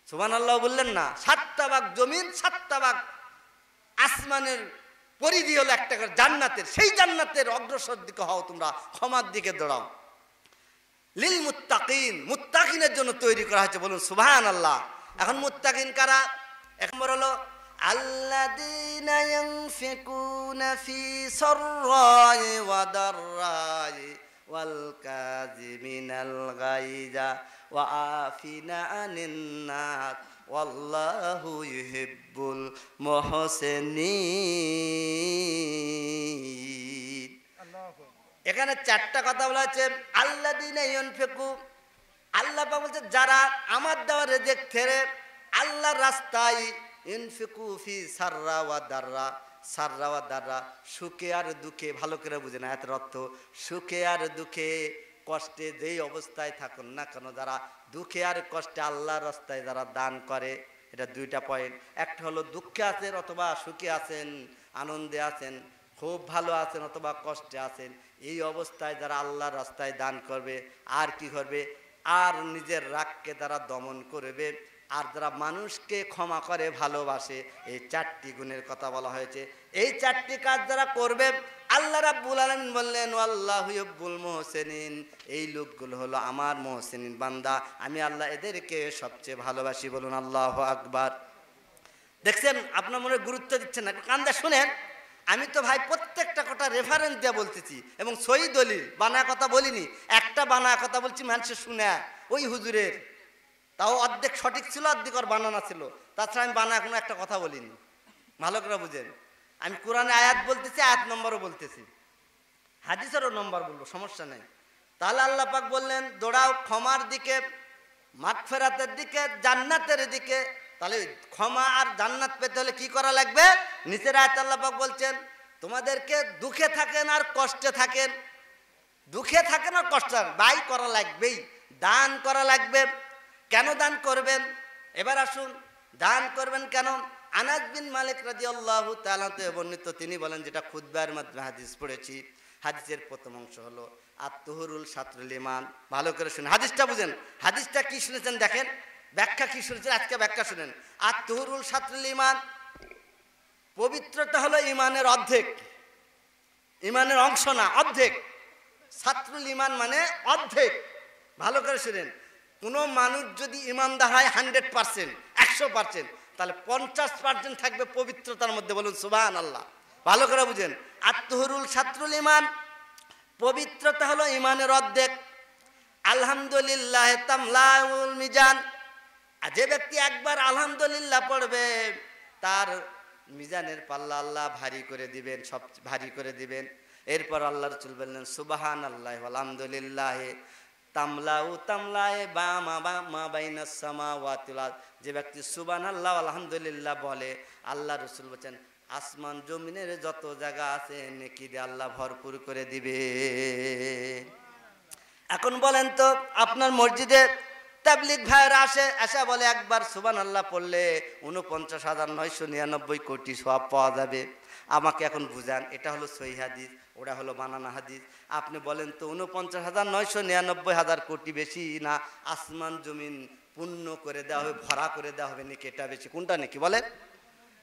সুবহানাল্লাহ বললেন না? 7টা ভাগ জমিন 7টা ভাগ আসমানের পরিধি হলো একটা করে জান্নাতের। সেই জান্নাতের অগ্রসর দিকে হও, তোমরা ক্ষমার দিকে দৌড়াও। লিল মুত্তাকিন, মুত্তাকিনের জন্য তৈরি করা হয়েছে। বলুন সুবহানাল্লাহ। এখন মুত্তাকিন কারা? এক নম্বর হলো আল্লাযীনা ইয়ানফিকুনা ফি সাররাই ওয়া দাররাই ওয়াল কাযিমিনাল গায়জা ওয়া আফিনা আনিন নাস ওয়াল্লাহু ইউহিব্বুল মুহসিনিন। এখানে 4টা কথা বলা হয়েছে। আল্লাযীনা ইয়ানফিকু, আল্লাহ পাক বলছে যারা আমার দেওয়া রিজিক থেকে আল্লাহর রাস্তায়, ইনফিকু ফি সাররা ওয়া দাররা, সাররা ওয়া দাররা সুখে আর দুঃখে, ভালো করে বুঝেন আয়াতের অর্থ। সুখে আর দুঃখে, কষ্টে যেই অবস্থায় থাকুন না কেন, যারা দুঃখে আর কষ্টে আল্লাহর রাস্তায় যারা দান করে, এটা 2টা পয়েন্ট। একটা হলো দুঃখে আছেন অথবা সুখে আছেন, আনন্দে আছেন, খুব ভালো আছেন অথবা কষ্টে আছেন, এই অবস্থায় যারা আল্লাহর রাস্তায় দান করবে আর কি করবে, আর নিজের রাগকে তারা দমন করবে, আর যারা মানুষকে ক্ষমা করে ভালোবাসে, এই 4টি গুণের কথা বলা হয়েছে। এই 4টি কাজ যারা করবে, আল্লাহ রাব্বুল আলামিন বললেন আল্লাহু ইউহিব্বুল মুহসিনিন, এই লোকগুলো হলো আমার মুহসিনিন বান্দা, আমি আল্লাহ এদেরকে সবচেয়ে ভালোবাসি। বলুন আল্লাহু আকবার। দেখছেন আপনার মনে গুরুত্ব দিচ্ছেন না, কান্দা শুনেন। আমি তো ভাই প্রত্যেকটা কথা রেফারেন্স দিয়ে বলতেছি এবং সহি দলিল, বানা কথা বলিনি। একটা বানা কথা বলছি, মানুষের শুনে ওই হুজুরের, তাও অর্ধেক সঠিক ছিল অর্ধেক আর বানানা ছিল। তাছাড়া আমি বানা কোনো একটা কথা বলিনি। ভালো করে বুঝেন, আমি কোরআনে আয়াত বলতেছি, আয়াত নম্বরও বলতেছি, হাদিসেরও নম্বর বলবো, সমস্যা নেই। তাহলে আল্লাহ পাক বললেন দৌড়াও ক্ষমার দিকে, মাগফিরাতের দিকে, জান্নাতের দিকে। তাহলে ক্ষমা আর জান্নাত পেতে হলে কি করা লাগবে? নিচের আয়াতে আল্লাহ পাক বলছেন তোমাদেরকে দুঃখে থাকেন আর কষ্টে থাকেন, দুঃখে থাকেন আর কষ্ট ব্যয় করা লাগবেই, দান করা লাগবে। কেন দান করবেন? এবার আসুন, দান করবেন কেন? আনাস বিন মালিক রাদিয়াল্লাহু তাআলা বর্ণিত, তিনি বলেন, যেটা খুতবার মাধ্যমে হাদিস পড়েছি, হাদিসের প্রথম অংশ হলো আত-তুহুরুল শাতরুল ঈমান। ভালো করে শুনেন, হাদিসটা বুঝেন। হাদিসটা কি শুনেছেন দেখেন, ব্যাখ্যা কি শুনেছেন, আজকে ব্যাখ্যা শুনেন। আত-তুহুরুল শাতরুল ঈমান, পবিত্রতা হলো ঈমানের অর্ধেক, ঈমানের অংশ না, অর্ধেক। শাতরুল ঈমান মানে অর্ধেক। ভালো করে শুনেন, কোনো মানুষ যদি ঈমানদার হয় 100%, 100%, তাহলে 50% থাকবে পবিত্রতার মধ্যে। বলুন সুবহানাল্লাহ। ভালো করে বুঝেন, আত-তুহুরুল শাতরুল ঈমান, পবিত্রতা হলো ঈমানের অর্ধেক। আলহামদুলিল্লাহ তামলাউল মিজান, আর যে ব্যক্তি একবার আলহামদুলিল্লাহ পড়বে, তার মিজানের পাল্লা আল্লাহ ভারী করে দিবেন, সব ভারী করে দিবেন। এরপর আল্লাহ রাসূল বললেন সুবহানাল্লাহ আলহামদুলিল্লাহ তামলাউ তামলায়ে মা বাইনাস সামাওয়াতি ওয়াল আরদ, যে ব্যক্তি সুবহানাল্লাহ আলহামদুলিল্লাহ বলে, আল্লাহ রাসূল বলেন আসমান জমিনের যত জায়গা আছে নেকি দিয়ে আল্লাহ ভরপুর করে দিবে। এখন বলেন তো, আপনার মসজিদে তাবলীগ ভাইরা আসে বলে একবার সুবহানাল্লাহ পড়লে 49,999 কোটি সওয়াব পাওয়া যাবে। আমাকে এখন বুঝান, এটা হলো সহিহ হাদিস, ওটা হলো বানানা হাদিস। আপনি বলেন তো 49,999,000 কোটি বেশি না আসমান জমিন পূর্ণ করে দেওয়া হবে, ভরা করে দেওয়া হবে নাকি এটা বেশি, কোনটা নাকি বলেন?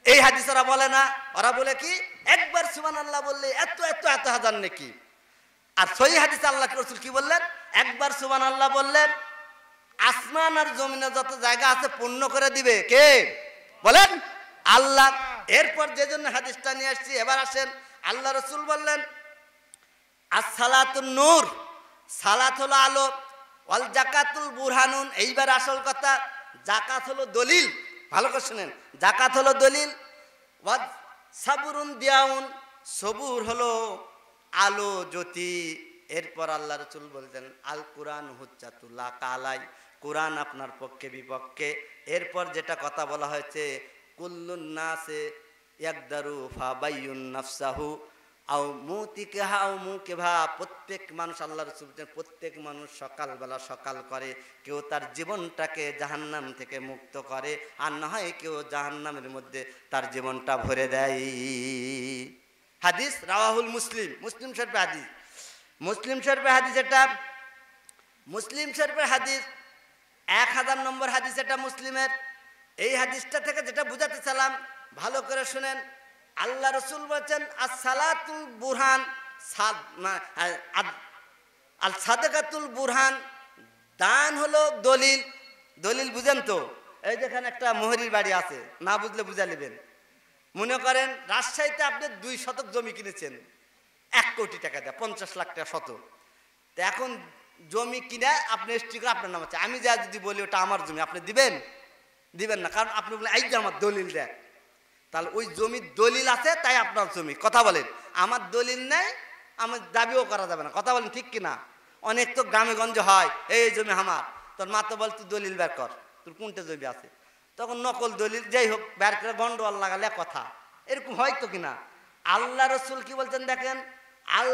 এই হাদিস ওরা বলে না, ওরা বলে কি একবার সুবহানাল্লাহ বললে এত এত এত হাজার নাকি। আর সহিহ হাদিসে আল্লাহ রাসূল কি বললেন? একবার সুবহানাল্লাহ বললেন আসমান আর জমিনে যত জায়গা আছে পূর্ণ করে দিবে কে বলেন? আল্লাহ। এরপর যে জন্য হাদিসটা নিয়ে আসছি, এবার আসেন, আল্লাহ রাসূল বললেন as-সালাতুন নূর, সালাত হলো আলো, ওয়াল যাকাতুল বুরহানুন, এইবার আসল কথা, যাকাত হলো দলিল। ভালো করে শুনেন, যাকাত হলো দলিল। ওয়াজ সাবরুন দিয়াউন, সবুর হলো আলো জ্যোতি। এরপর আল্লাহ রাসূল বলতেন আল কুরআন হুজ্জাতুল্লাহ কালাই, কোরআন আপনার পক্ষে বিপক্ষে। এরপর যেটা কথা বলা হয়েছে কুল্লুন নাসে ইয়াকদারু ফাবাইয়ুন নাফসাহু আও মুতিকাহা আও মুকিভা, প্রত্যেক মানুষ, আল্লাহ রাসূল বলেন প্রত্যেক মানুষ সকালবেলা সকাল করে, কেউ তার জীবনটাকে জাহান্নাম থেকে মুক্ত করে, আর না হয় কেউ জাহান্নামের মধ্যে তার জীবনটা ভরে দেয়। হাদিস রাওয়াহুল মুসলিম, মুসলিম শরীফের হাদিস। মুসলিম শরীফের হাদিস, এটা মুসলিম শরীফের হাদিস 1000 নম্বর হাদিস, এটা মুসলিমের। এই হাদিসটা থেকে যেটা বুঝাতে চালাম ভালো করে শুনেন। আল্লাহ রসুল বলছেন as-সালাতুল বুরহান, আল সাদাকাতুল বুরহান, দান হলো দলিল। দলিল বুঝেন তো? এই যেখানে একটা মোহরির বাড়ি আছে, না বুঝলে বুঝা নেবেন। মনে করেন রাজশাহীতে আপনি 2 শতক জমি কিনেছেন 1 কোটি টাকা দেয়, 50 লাখ টাকা শতক। তো এখন জমি কিনে আপনি স্টিকার আপনার নাম আছে, আমি যা যদি বলি ওটা আমার জমি, আপনি দিবেন? দিবেন না, কারণ আপনি বলেন এই যে আমার দলিল দেখ। তাহলে ওই জমির দলিল আছে তাই আপনার জমি। কথা বলেন, আমার দলিল নেই, আমার দাবিও করা যাবে না। কথা বলেন ঠিক কিনা? অনেক তো গ্রামে গঞ্জে হয় এই জমি আমার, তোর মা তো বল তুই দলিল বের কর, তোর কোনটা জমি আছে, তখন নকল দলিল যাই হোক বের করে গন্ডগোল লাগালে কথা, এরকম হয় তো কিনা? আল্লাহ রসুল কি বলছেন দেখেন, আল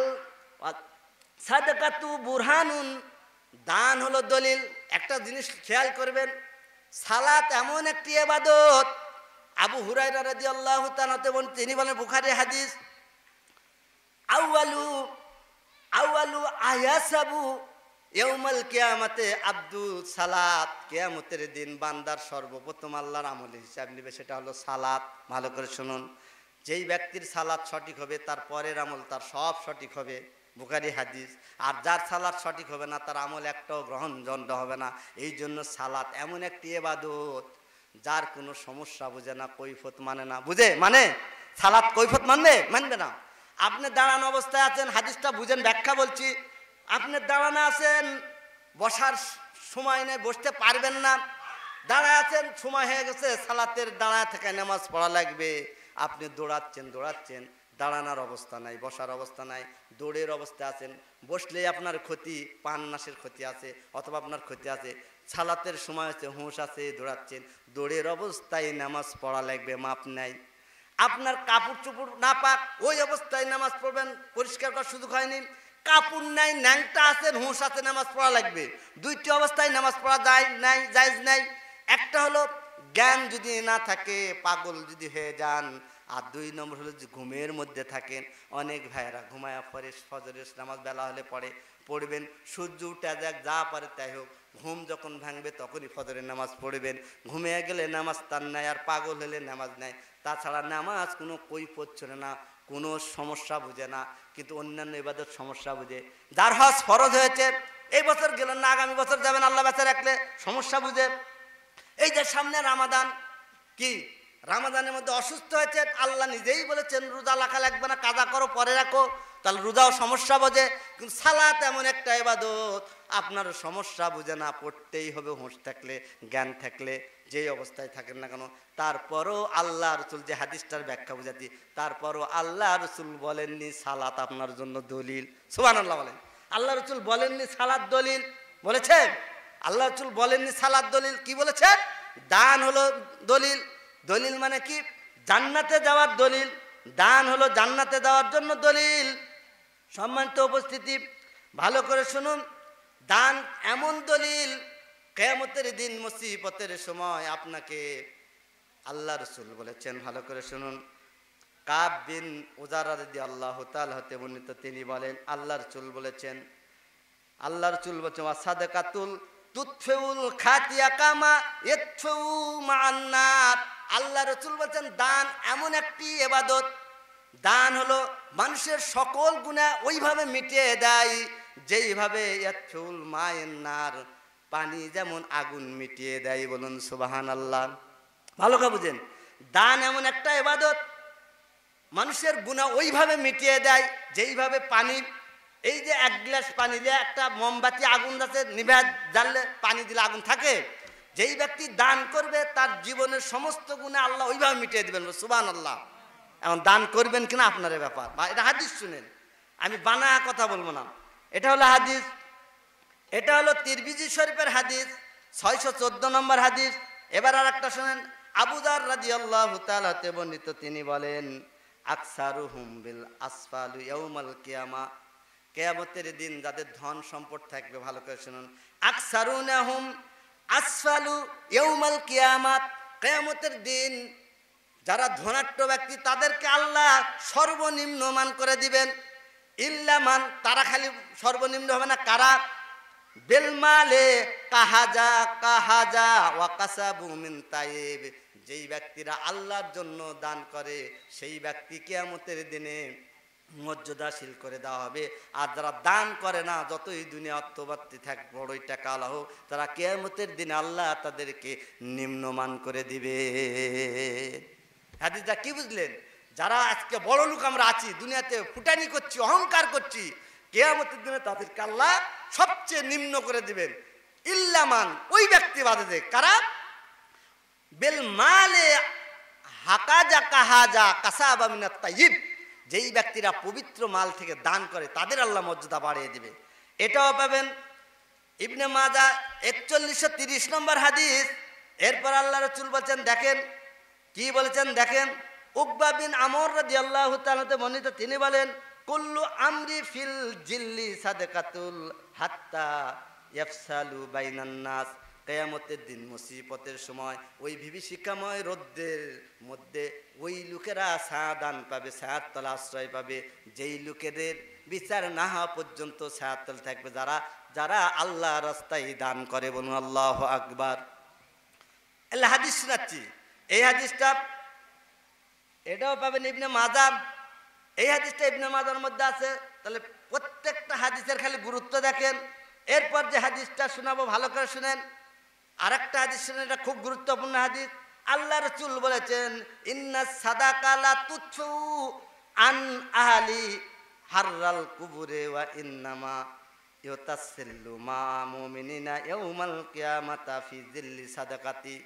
সাদাকাতু বুরহানুন, দান হলো দলিল। একটা জিনিস খেয়াল করবেন, সালাত এমন একটি ইবাদত, আবু হুরায়রা রাদিয়াল্লাহু তাআলা তিনি বলেন বুখারী হাদিস, আউয়ালু আয়াসাবু ইয়াউমাল কিয়ামাতে আব্দুল সালাত, কিয়ামতের দিন বান্দার সর্বপ্রথম আল্লাহর আমলের হিসাব নেবে, সেটা হলো সালাত। ভালো করে শুনুন, যেই ব্যক্তির সালাত সঠিক হবে তার পরের আমল তার সব সঠিক হবে, বুখারী হাদিস। আর যার সালাত সঠিক হবে না তার আমল একটাও গ্রহণযোগ্য হবে না। এই জন্য সালাত এমন একটি ইবাদত যার কোনো সমস্যা বুঝে না, কৈফত মানে না। বুঝে মানে সালাত কৈফত মানবে না। আপনি দাঁড়ানো অবস্থায় আছেন, হাদিসটা বুঝেন, ব্যাখ্যা বলছি। আপনি দাঁড়ানো আছেন, বসার সময় নেই, বসতে পারবেন না, দাঁড়ায় আছেন, সময় হয়ে গেছে সালাতের, দাঁড়ায় থেকে নামাজ পড়া লাগবে। আপনি দৌড়াচ্ছেন, দাঁড়ানোর অবস্থা নাই, বসার অবস্থা নাই, দৌড়ের অবস্থা আছেন। বসলেই আপনার ক্ষতি, পান্নাসের ক্ষতি আছে অথবা আপনার ক্ষতি আছে। সালাতের সময় হচ্ছে, হুঁশ আছে, দৌড়াচ্ছেন, দৌড়ের অবস্থায় নামাজ পড়া লাগবে, মাপ নাই। আপনার কাপড় চোপড় না পাক, ওই অবস্থায় নামাজ পড়বেন, পরিষ্কার করার সুযোগ হয়নি। কাপড় নাই, ন্যাংটা আছেন, হুঁশ আছে, নামাজ পড়া লাগবে। 2টি অবস্থায় নামাজ পড়া জায়েজ নাই। একটা হলো জ্ঞান যদি না থাকে, পাগল যদি হয়ে যান। আর 2 নম্বর হলো যে ঘুমের মধ্যে থাকেন। অনেক ভাইয়েরা ঘুমায়া পড়ে, ফজরের নামাজ বেলা হলে পড়বেন, সূর্য উঠে যাক, যা পারে তাই হোক, ঘুম যখন ভাঙবে তখনই ফজরের নামাজ পড়বেন। ঘুমিয়ে গেলে নামাজ তার নাই, আর পাগল হলে নামাজ নাই। তাছাড়া নামাজ কোনো কৈফিয়ত ছোড়ে না, কোনো সমস্যা বুঝে না, কিন্তু অন্যান্য ইবাদত সমস্যা বুঝে। যার হজ ফরজ হয়েছে, এই বছর গেলেন না, আগামী বছর যাবেন, আল্লাহ বেঁচে রাখলে, সমস্যা বুঝে। এই যে সামনে রামাদান, কি রামাদানের মধ্যে অসুস্থ হয়েছে, আল্লাহ নিজেই বলেছেন রোজা রাখা লাগবে না, কাজা করো, পরে রাখো, তাহলে রোজাও সমস্যা বোঝে। কিন্তু সালাত এমন একটা ইবাদত আপনার সমস্যা বুঝে না, পড়তেই হবে, হুঁশ থাকলে, জ্ঞান থাকলে, যেই অবস্থায় থাকেন না কেন। তারপরও আল্লাহ রসুল, যে হাদিসটার ব্যাখ্যা বুঝাতি, তারপরও আল্লাহ রসুল বলেননি সালাত আপনার জন্য দলিল। সুবহানাল্লাহ বলেন। আল্লাহ রসুল বলেননি সালাত দলিল, বলেছেন? আল্লাহ রসুল বলেননি সালাত দলিল, কি বলেছেন? দান হলো দলিল। দলিল মানে কি? জান্নাতে যাওয়ার দলিল। দান হলো জান্নাতে যাওয়ার জন্য দলিল। সম্মানিত উপস্থিতি, ভালো করে শুনুন, দান এমন দলিল, কিয়ামতের দিন মুসিবতের সময় আপনাকে আল্লাহ রসুল বলেছেন, ভালো করে শুনুন, কাব বিন উজারা রাদিয়াল্লাহু তাআলা হতে বর্ণিত, তিনি বলেন আল্লাহ রসুল বলেছেন, সাদাকাতুল তুতফিউল খাতিয়া কামা ইয়াতফিউ মা'আন নার। আল্লাহ রসুল বলছেন দান এমন একটি ইবাদত, দান হলো মানুষের সকল গুনাহ ওইভাবে মিটিয়ে দেয় যেইভাবে ইয়াতফিউল মা'আন নার, পানি যেমন আগুন মিটিয়ে দেয়। বলুন সুবহানাল্লাহ। ভালো করে বুঝেন, দান এমন একটা ইবাদত, মানুষের গুনাহ ওইভাবে মিটিয়ে দেয় যেইভাবে পানি, এই যে 1 গ্লাস পানি দিয়ে একটা মোমবাতি আগুন আছে, নিভে জ্বাললে পানি দিলে আগুন থাকে। যেই ব্যক্তি দান করবে তার জীবনের সমস্ত গুনাহ আল্লাহ ওইভাবে মিটিয়ে দেবেন। সুবহানাল্লাহ। এখন দান করবেন কিনা আপনার ব্যাপার, বা এটা হাদিস শুনেন, আমি বানায়া কথা বলবো না। এটা হলো হাদিস। এটা হলো তিরমিজি শরীফের হাদিস, 614 নম্বর হাদিস। এবার আর একটা শুনেন, আবু যার রাদিয়াল্লাহু তাআলা হতে বর্ণিত, তিনি বলেন আকসারুহুম বিল আসফালু ইয়াউমাল কিয়ামা, কিয়ামতের দিন যাদের ধন সম্পদ থাকবে, ভালো করে শুনুন, আকসারুনাহুম আসফালু ইয়াউমাল কিয়ামাত, কিয়ামতের দিন যারা ধনাঢ্য ব্যক্তি তাদেরকে আল্লাহ সর্বনিম্ন মান করে দিবেন। ইল্লা মান, তারা খালি সর্বনিম্ন হবে না, কারা? বেলমালে কাহাজা কাহাজা ওয়া কাসাবু মিন তাইব, যেই ব্যক্তিরা আল্লাহর জন্য দান করে সেই ব্যক্তি কিয়ামতের দিনে মর্যাদাশীল করে দেওয়া হবে। আর যারা দান করে না, যতই দুনিয়া অর্থবার্তি থাক, বড়ই টাকা আলা হোক, তারা কিয়ামতের দিনে আল্লাহ তাদেরকে নিম্নমান করে দিবে। হাদিসটা কি বুঝলেন? যারা আজকে বড় লোক আমরা আছি, দুনিয়াতে ফুটানি করছি, অহংকার করছি, কিয়ামতের দিনে তাদেরকে আল্লাহ সবচেয়ে নিম্ন করে দিবেন। ইল্লামান, ওই ব্যক্তি বাদে, কারা? বেল মালে হাকাজা কাহাজা কাসাবা মিনাত তাইয়িব, যেই ব্যক্তিরা পবিত্র মাল থেকে দান করে তাদের আল্লাহ মর্যাদা বাড়িয়ে দিবে। এটাও পাবেন ইবনে মাজাহ 4130 নম্বর হাদিস। এরপর আল্লাহ রাসূল বলেছেন, দেখেন কি বলেছেন, দেখেন উকবা বিন আমর রাদিয়াল্লাহু তাআলা হতে বর্ণিত, তিনি বলেন কুল্লু আমরি ফিল জিল্লি সাদাকাতুল হাত্তা ইয়াফসালু বাইনান নাস, কিয়ামতের দিন মুসিবতের সময় ওই বিভীষিকাময় রোদ্রের মধ্যে ওই লোকেরা ছায়া দান পাবে, ছায়ার তলা আশ্রয় পাবে, যেই লোকেদের বিচার না হওয়া পর্যন্ত ছায়ার তলে থাকবে, যারা যারা আল্লাহ রাস্তায় দান করে। বলুন আল্লাহু আকবার। আল্লাহ হাদিস শোনাচ্ছি, এই হাদিসটা এটাও পাবেন ইবনে মাজাহ। এই হাদিসটা ইবনে মাজাহর মধ্যে আছে। তাহলে প্রত্যেকটা হাদিসের খালি গুরুত্ব দেখেন। এরপর যে হাদিসটা শোনাবো ভালো করে শুনেন। আরেকটা হাদিস শুনেন, এটা খুব গুরুত্বপূর্ণ হাদিস। আল্লাহ রাসূল বলেছেন ইন্নাস সাদাকা লা তুতফু আন আহলি হাররাল কুবুরে ওয়া ইন্নামা ইউতাসিল্লু মা মুমিনিনা ইয়াউমাল কিয়ামাতা ফি জিল্লি সাদাকাতি।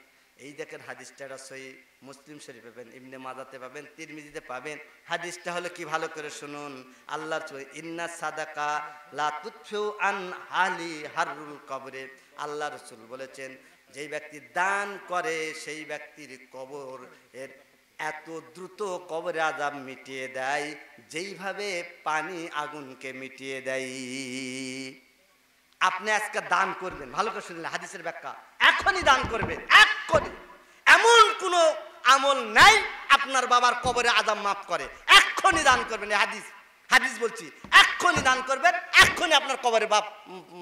এই দেখেন হাদিসটা, এটা সহিহ মুসলিম শরীফে পাবেন, ইবনে মাজাহতে পাবেন, তিরমিজিতে পাবেন। হাদিসটা হলো কি, ভালো করে শুনুন। আল্লাহর ইন্না সাদাকা লা তুতফু আন আহলি হাররুল কবরে, আল্লাহ রাসূল বলেছেন যেই ব্যক্তি দান করে সেই ব্যক্তির কবর এর এত দ্রুত কবরে আযাব মিটিয়ে দেয় যেইভাবে পানি আগুনকে মিটিয়ে দেয়। আপনি আজকে দান করবেন, ভালো করে শুনলেন হাদিসের ব্যাখ্যা, এখনই দান করবেন, এখনই। এমন কোনো আমল নাই আপনার বাবার কবরে আযাব মাফ করে, এখনই দান করবেন। এই হাদিস, হাদিস বলছি, এখনই দান করবেন, এখনই আপনার কবরে বাপ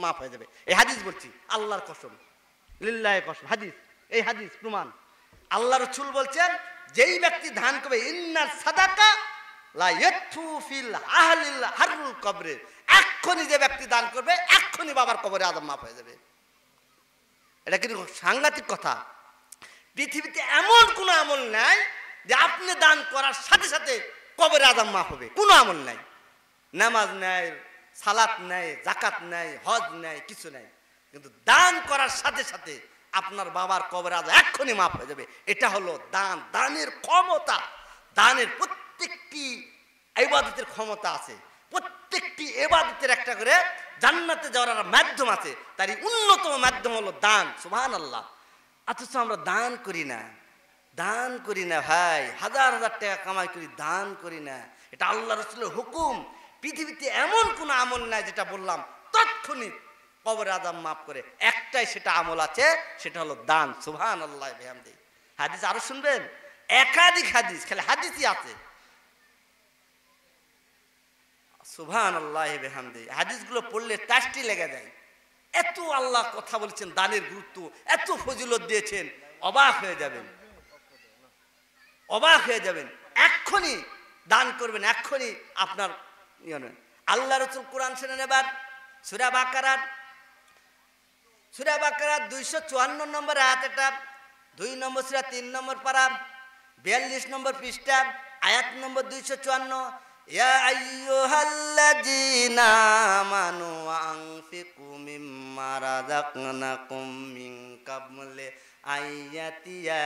মাফ হয়ে যাবে। এই হাদিস বলছি, আল্লাহর কসম, লিল্লাহি কসম, হাদিস, এই হাদিস প্রমাণ। আল্লাহ রাসূল বলছেন যেই ব্যক্তি দান করবে, ইন্নাস সাদাকা লা ইয়াতফু ফিল আহলিল হাররুল কবরে, এখনই যে ব্যক্তি দান করবে এখনই বাবার কবরে আযাব মাফ হয়ে যাবে। এটা কিন্তু সাংঘাতিক কথা। পৃথিবীতে এমন কোনো আমল নাই যে আপনি দান করার সাথে সাথে কবরে আযাব মাফ হবে, কোনো আমল নাই। নামাজ নাই, সালাত নাই, যাকাত নাই, হজ নাই, কিছু নাই, কিন্তু দান করার সাথে সাথে আপনার বাবার কবরে আযাব এক্ষুনি মাফ হয়ে যাবে। এটা হলো দান, দানের ক্ষমতা। দানের প্রত্যেকটি ইবাদতের ক্ষমতা আছে, প্রত্যেকটি ইবাদতের একটা করে জান্নাতে যাওয়ার মাধ্যম আছে, তারই অন্যতম মাধ্যম হলো দান। সুবহানাল্লাহ। অথচ আমরা দান করি না, দান করি না ভাই, হাজার হাজার টাকা কামাই করি, দান করি না। এটা আল্লাহ রাসূলের হুকুম। পৃথিবীতে এমন কোনো আমল নাই যেটা বললাম তৎক্ষণিক কবরে আযাব মাফ করে, একটাই সেটা আমল আছে, সেটা হলো দান। সুবহানাল্লাহ বিহামদি। হাদিস আরো শুনবেন, একাধিক হাদিস, খালি হাদিসই আছে। সুবহানাল্লাহ বিহামদি। হাদিসগুলো পড়লে তাসটি লেগে যায়। এত আল্লাহ কথা বলেছেন, দানের গুরুত্ব, এত ফজিলত দিয়েছেন, অবাক হয়ে যাবেন, অবাক হয়ে যাবেন। এক্ষুনি দান করবেন, এক্ষুনি আপনার আল্লাহ রাসূল কোরআন শুনেন এবার সূরা বাকারার 254 নম্বর আয়াত, এটা 2 নম্বর সূরা 3 নম্বর পারা 42 নম্বর পৃষ্ঠা, আয়াত নম্বর 254। ইয়া আইয়ুহাল্লাযীনা আমানু আনফিকু মিম্মা রাযাকনাকুম মিন ক্বাবলি আইয়াতিয়া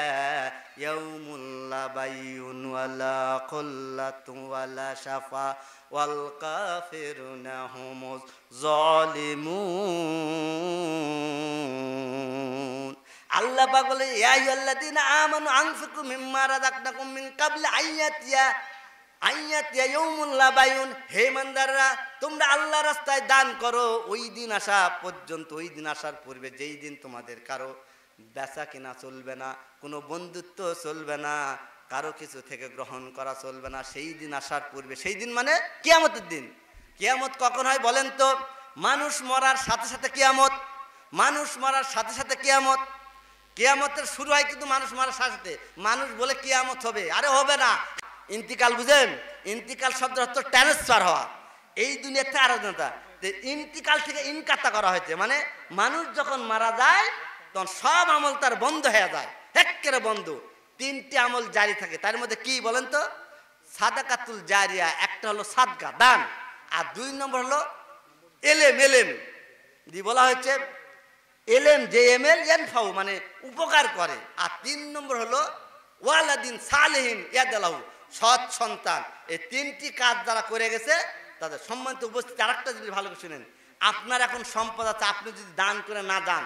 ইয়াউমুল লা বাইউন ওয়ালা খুল্লাতুন ওয়ালা শাফা ওয়াল কাফিরুনা হুমুজ জালিমুন। আল্লাহ পাক বলে ইয়া আইয়ুহাল্লাযীনা আমানু আনফিকু মিম্মা রাযাকনাকুম মিন ক্বাবলি আইয়াতিয়া ইয়াউমুন লা বাইউন, হে ইমানদাররা তোমরা আল্লাহর রাস্তায় দান করো ওই দিন আসা পর্যন্ত, ওই দিন আসার পূর্বে যেই দিন তোমাদের কারো বেচা কিনা চলবে না, কোনো বন্ধুত্ব চলবে না, কারো কিছু থেকে গ্রহণ করা চলবে না, সেই দিন আসার পূর্বে। সেই দিন মানে কিয়ামতের দিন। কিয়ামত কখন হয় বলেন তো? মানুষ মরার সাথে সাথে কিয়ামত, মানুষ মরার সাথে সাথে কিয়ামত। কিয়ামতের শুরু হয় কিন্তু মানুষ মরার সাথে সাথে। মানুষ বলে কিয়ামত হবে, আরে হবে না। ইন্তিকাল বুঝেন? ইন্তিকাল শব্দের অর্থ ট্রান্সফার হওয়া। এই দুনিয়াতে আরাধনাটা ইন্তিকাল থেকে ইনকাতা করা হয়েছে, মানে মানুষ যখন মারা যায় তখন সব আমল তার বন্ধ হয়ে যায়, এক্কেবারে বন্ধ। তিনটি আমল জারি থাকে, তার মধ্যে কি বলেন তো? সাদাকাতুল জারিয়া, একটা হলো সাদকা দান, আর 2 নম্বর হলো এলেম। এলেম দিয়ে বলা হয়েছে এলেম যে এমএল ইয়ানফাউ মানে উপকার করে, আর 3 নম্বর হলো ওয়ালাদিন সালেহিন ইয়াদালাহু সৎ সন্তান। এই 3টি কাজ যারা করে গেছে তাদের সম্মানিত উপস্থিতি। আরেকটা জিনিস ভালো করে শুনেন, আপনার এখন সম্পদ আছে, আপনি যদি দান করে না যান,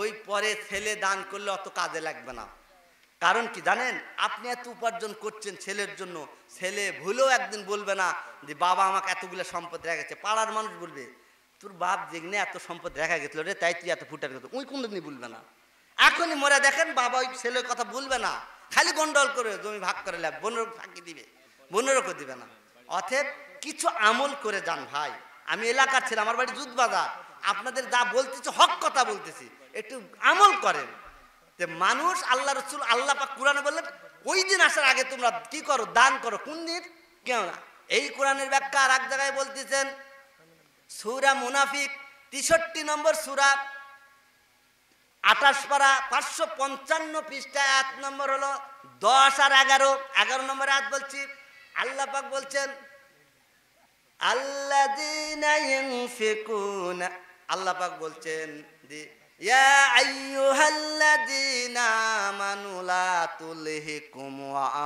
ওই পরে ছেলে দান করলে অত কাজে লাগবে না। কারণ কি জানেন? আপনি এত উপার্জন করছেন ছেলের জন্য, ছেলে ভুলেও একদিন বলবে না যে বাবা আমাকে এতগুলো সম্পদ রেখেছে। পাড়ার মানুষ বলবে তোর বাপ যেখানে এত সম্পদ রেখা গেছিল রে, তাই তুই এত ফুটার কথা। ওই কোনদিনই বলবে না। এখনই মরে দেখেন বাবা ওই ছেলের কথা বলবে না, খালি গন্ডল করে জমি ভাগ করে লাভ, বোনের ফাঁকি দিবে, বোনেরও করে দিবে না। অতএব কিছু আমল করে যান ভাই। আমি এলাকার ছেলে, আমার বাড়ি জুত বাজার, আপনাদের যা বলতেছি হক কথা বলতেছি, একটু আমল করেন। যে মানুষ আল্লাহ রসুল আল্লাহ পাক কোরআনে বললেন ওই দিন আসার আগে তোমরা কি করো? দান করো। কোন দিন? কেন না? এই কোরআনের ব্যাখ্যা আর এক জায়গায় বলতেছেন সূরা মুনাফিক 63 নম্বর সূরা 28 পারা 555 পৃষ্ঠা 1 নম্বর হলো 10 আর 11 নম্বর আয়াত বলছি। আল্লাহ পাক বলছেন আল্লাযীনা ইউনফিকুনা, আল্লাহ পাক বলছেন ইয়া আইয়ুহাল্লাযীনা আমানু লা তুলহিকুম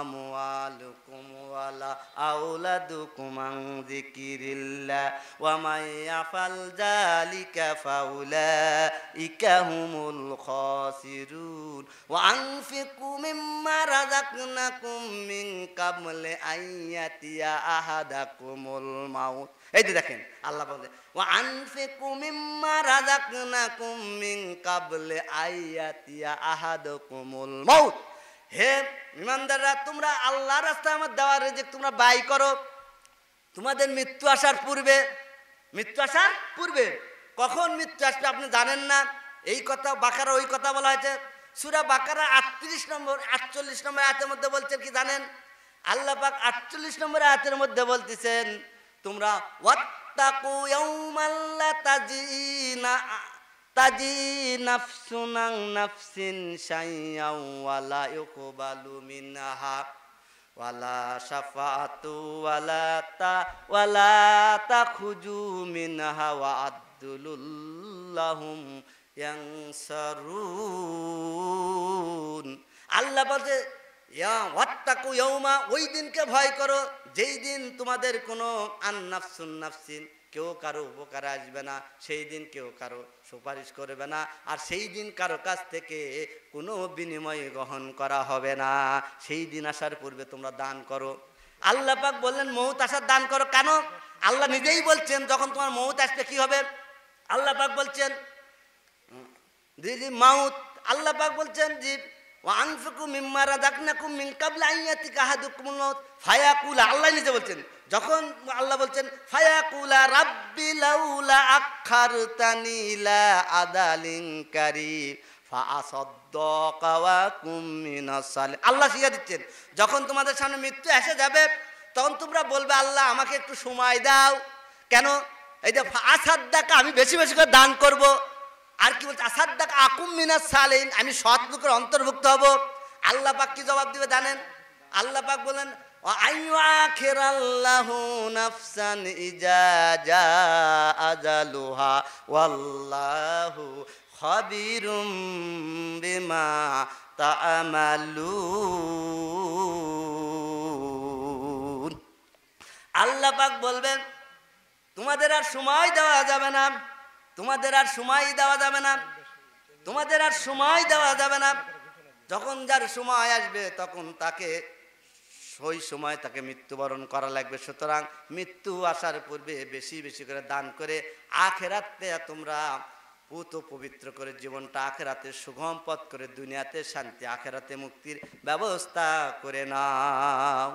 আমওয়ালুকুম ওয়ালা আওলাদুকুম আন যিকিরিল্লাহ ওয়া মান ইয়াফআল যালিকা ফাউলাইকা হুমুল খাসিরুন ওয়া আনফিকু মিম্মা রাযাকনাকুম মিন ক্বাবলি আন ইয়াতিয়া আহাদাকুমুল মাউত। এই যে দেখেন আল্লাহ বলে ওয়া আনফিকু মিম্মা রাযাকনাকুম মিন ক্বাবলি আইয়াতিয়া আহাদাকুমুল মাউত। হে ইমানদাররা তোমরা আল্লাহর রাস্তায় আমার দেওয়া রিজিক তোমরা ব্যয় করো তোমাদের মৃত্যু আসার পূর্বে। মৃত্যু আসার পূর্বে। কখন মৃত্যু আসবে আপনি জানেন না। এই কথা বাকারা ওই কথা বলা হয়েছে সূরা বাকারা 48 নম্বর 48 নম্বর আয়াতের মধ্যে বলছেন কি জানেন? আল্লাহ পাক 48 নম্বর আয়াতের মধ্যে বলতেছেন তোমরা ওয়াত্তাকু ইয়াউমান লা তাজি নাফসুন আন নাফসিন শাইআন ওয়ালা ইউকবালু মিনহা ওয়ালা শাফাআতু ওয়ালা তাখুজু মিনহা ওয়া আদলুল্লাহুম ইয়ানসারুন। আল্লাহ বলছে ওয়াত্তাকু ইয়াউমা, ওই দিনকে ভয় করো যেই দিন তোমাদের কোনো আন্নাফসুন নাফসিন কেউ কারো উপকারে আসবে না, সেই দিন কেউ কারো সুপারিশ করবে না, আর সেই দিন কারো কাছ থেকে কোনো বিনিময় গ্রহণ করা হবে না। সেই দিন আসার পূর্বে তোমরা দান করো। আল্লাহ পাক বললেন মউত আসার দান করো। কেন? আল্লাহ নিজেই বলছেন যখন তোমার মউত আসবে কি হবে। আল্লাহ পাক বলছেন মাউত, আল্লাহ পাক বলছেন জি ওয়ানফিকু মিম্মা রাযাকনাকুম মিন ক্বাবলি আন ইয়াতিকা আহাদাকুমুল মাউত ফায়াকুলা, আল্লাহ নিজে বলছেন যখন আল্লাহ বলছেন ফায়াকুলা রাব্বি লাউলা আখারতানি ইলা আদালিন কারীম ফাআসাদ্দাকা ওয়া আকুম মিনাস সালিহিন। আল্লাহ শিখিয়ে দিচ্ছেন যখন তোমাদের সামনে মৃত্যু এসে যাবে তখন তোমরা বলবে আল্লাহ আমাকে একটু সময় দাও। কেন? এই যে ফাআসাদ্দাকা আমি বেশি বেশি করে দান করব। আর কি বলছে? আসাদ্দাক আকুম মিনাস সালিহিন আমি সৎ লোকের অন্তর্ভুক্ত হব। আল্লাহ পাক কি জবাব দিবে জানেন? আল্লাহ পাক বলেন আইয়ুআখিরাল্লাহু নাফসান ইজা জাআ আজালুহা ওয়াল্লাহু খাবীরুম বিমা তা'মালুন। আল্লাহ আল্লাহ পাক বলবেন তোমাদের আর সময় দেওয়া যাবে না, তোমাদের আর সময় দেওয়া যাবে না, তোমাদের আর সময় দেওয়া যাবে না। যখন যার সময় আসবে তখন তাকে ওই সময় তাকে মৃত্যুবরণ করা লাগবে। সুতরাং মৃত্যু আসার পূর্বে বেশি বেশি করে দান করে আখেরাতে তোমরা পুত পবিত্র করে জীবনটা আখেরাতে সুগম পথ করে দুনিয়াতে শান্তি আখেরাতে মুক্তির ব্যবস্থা করে নাও।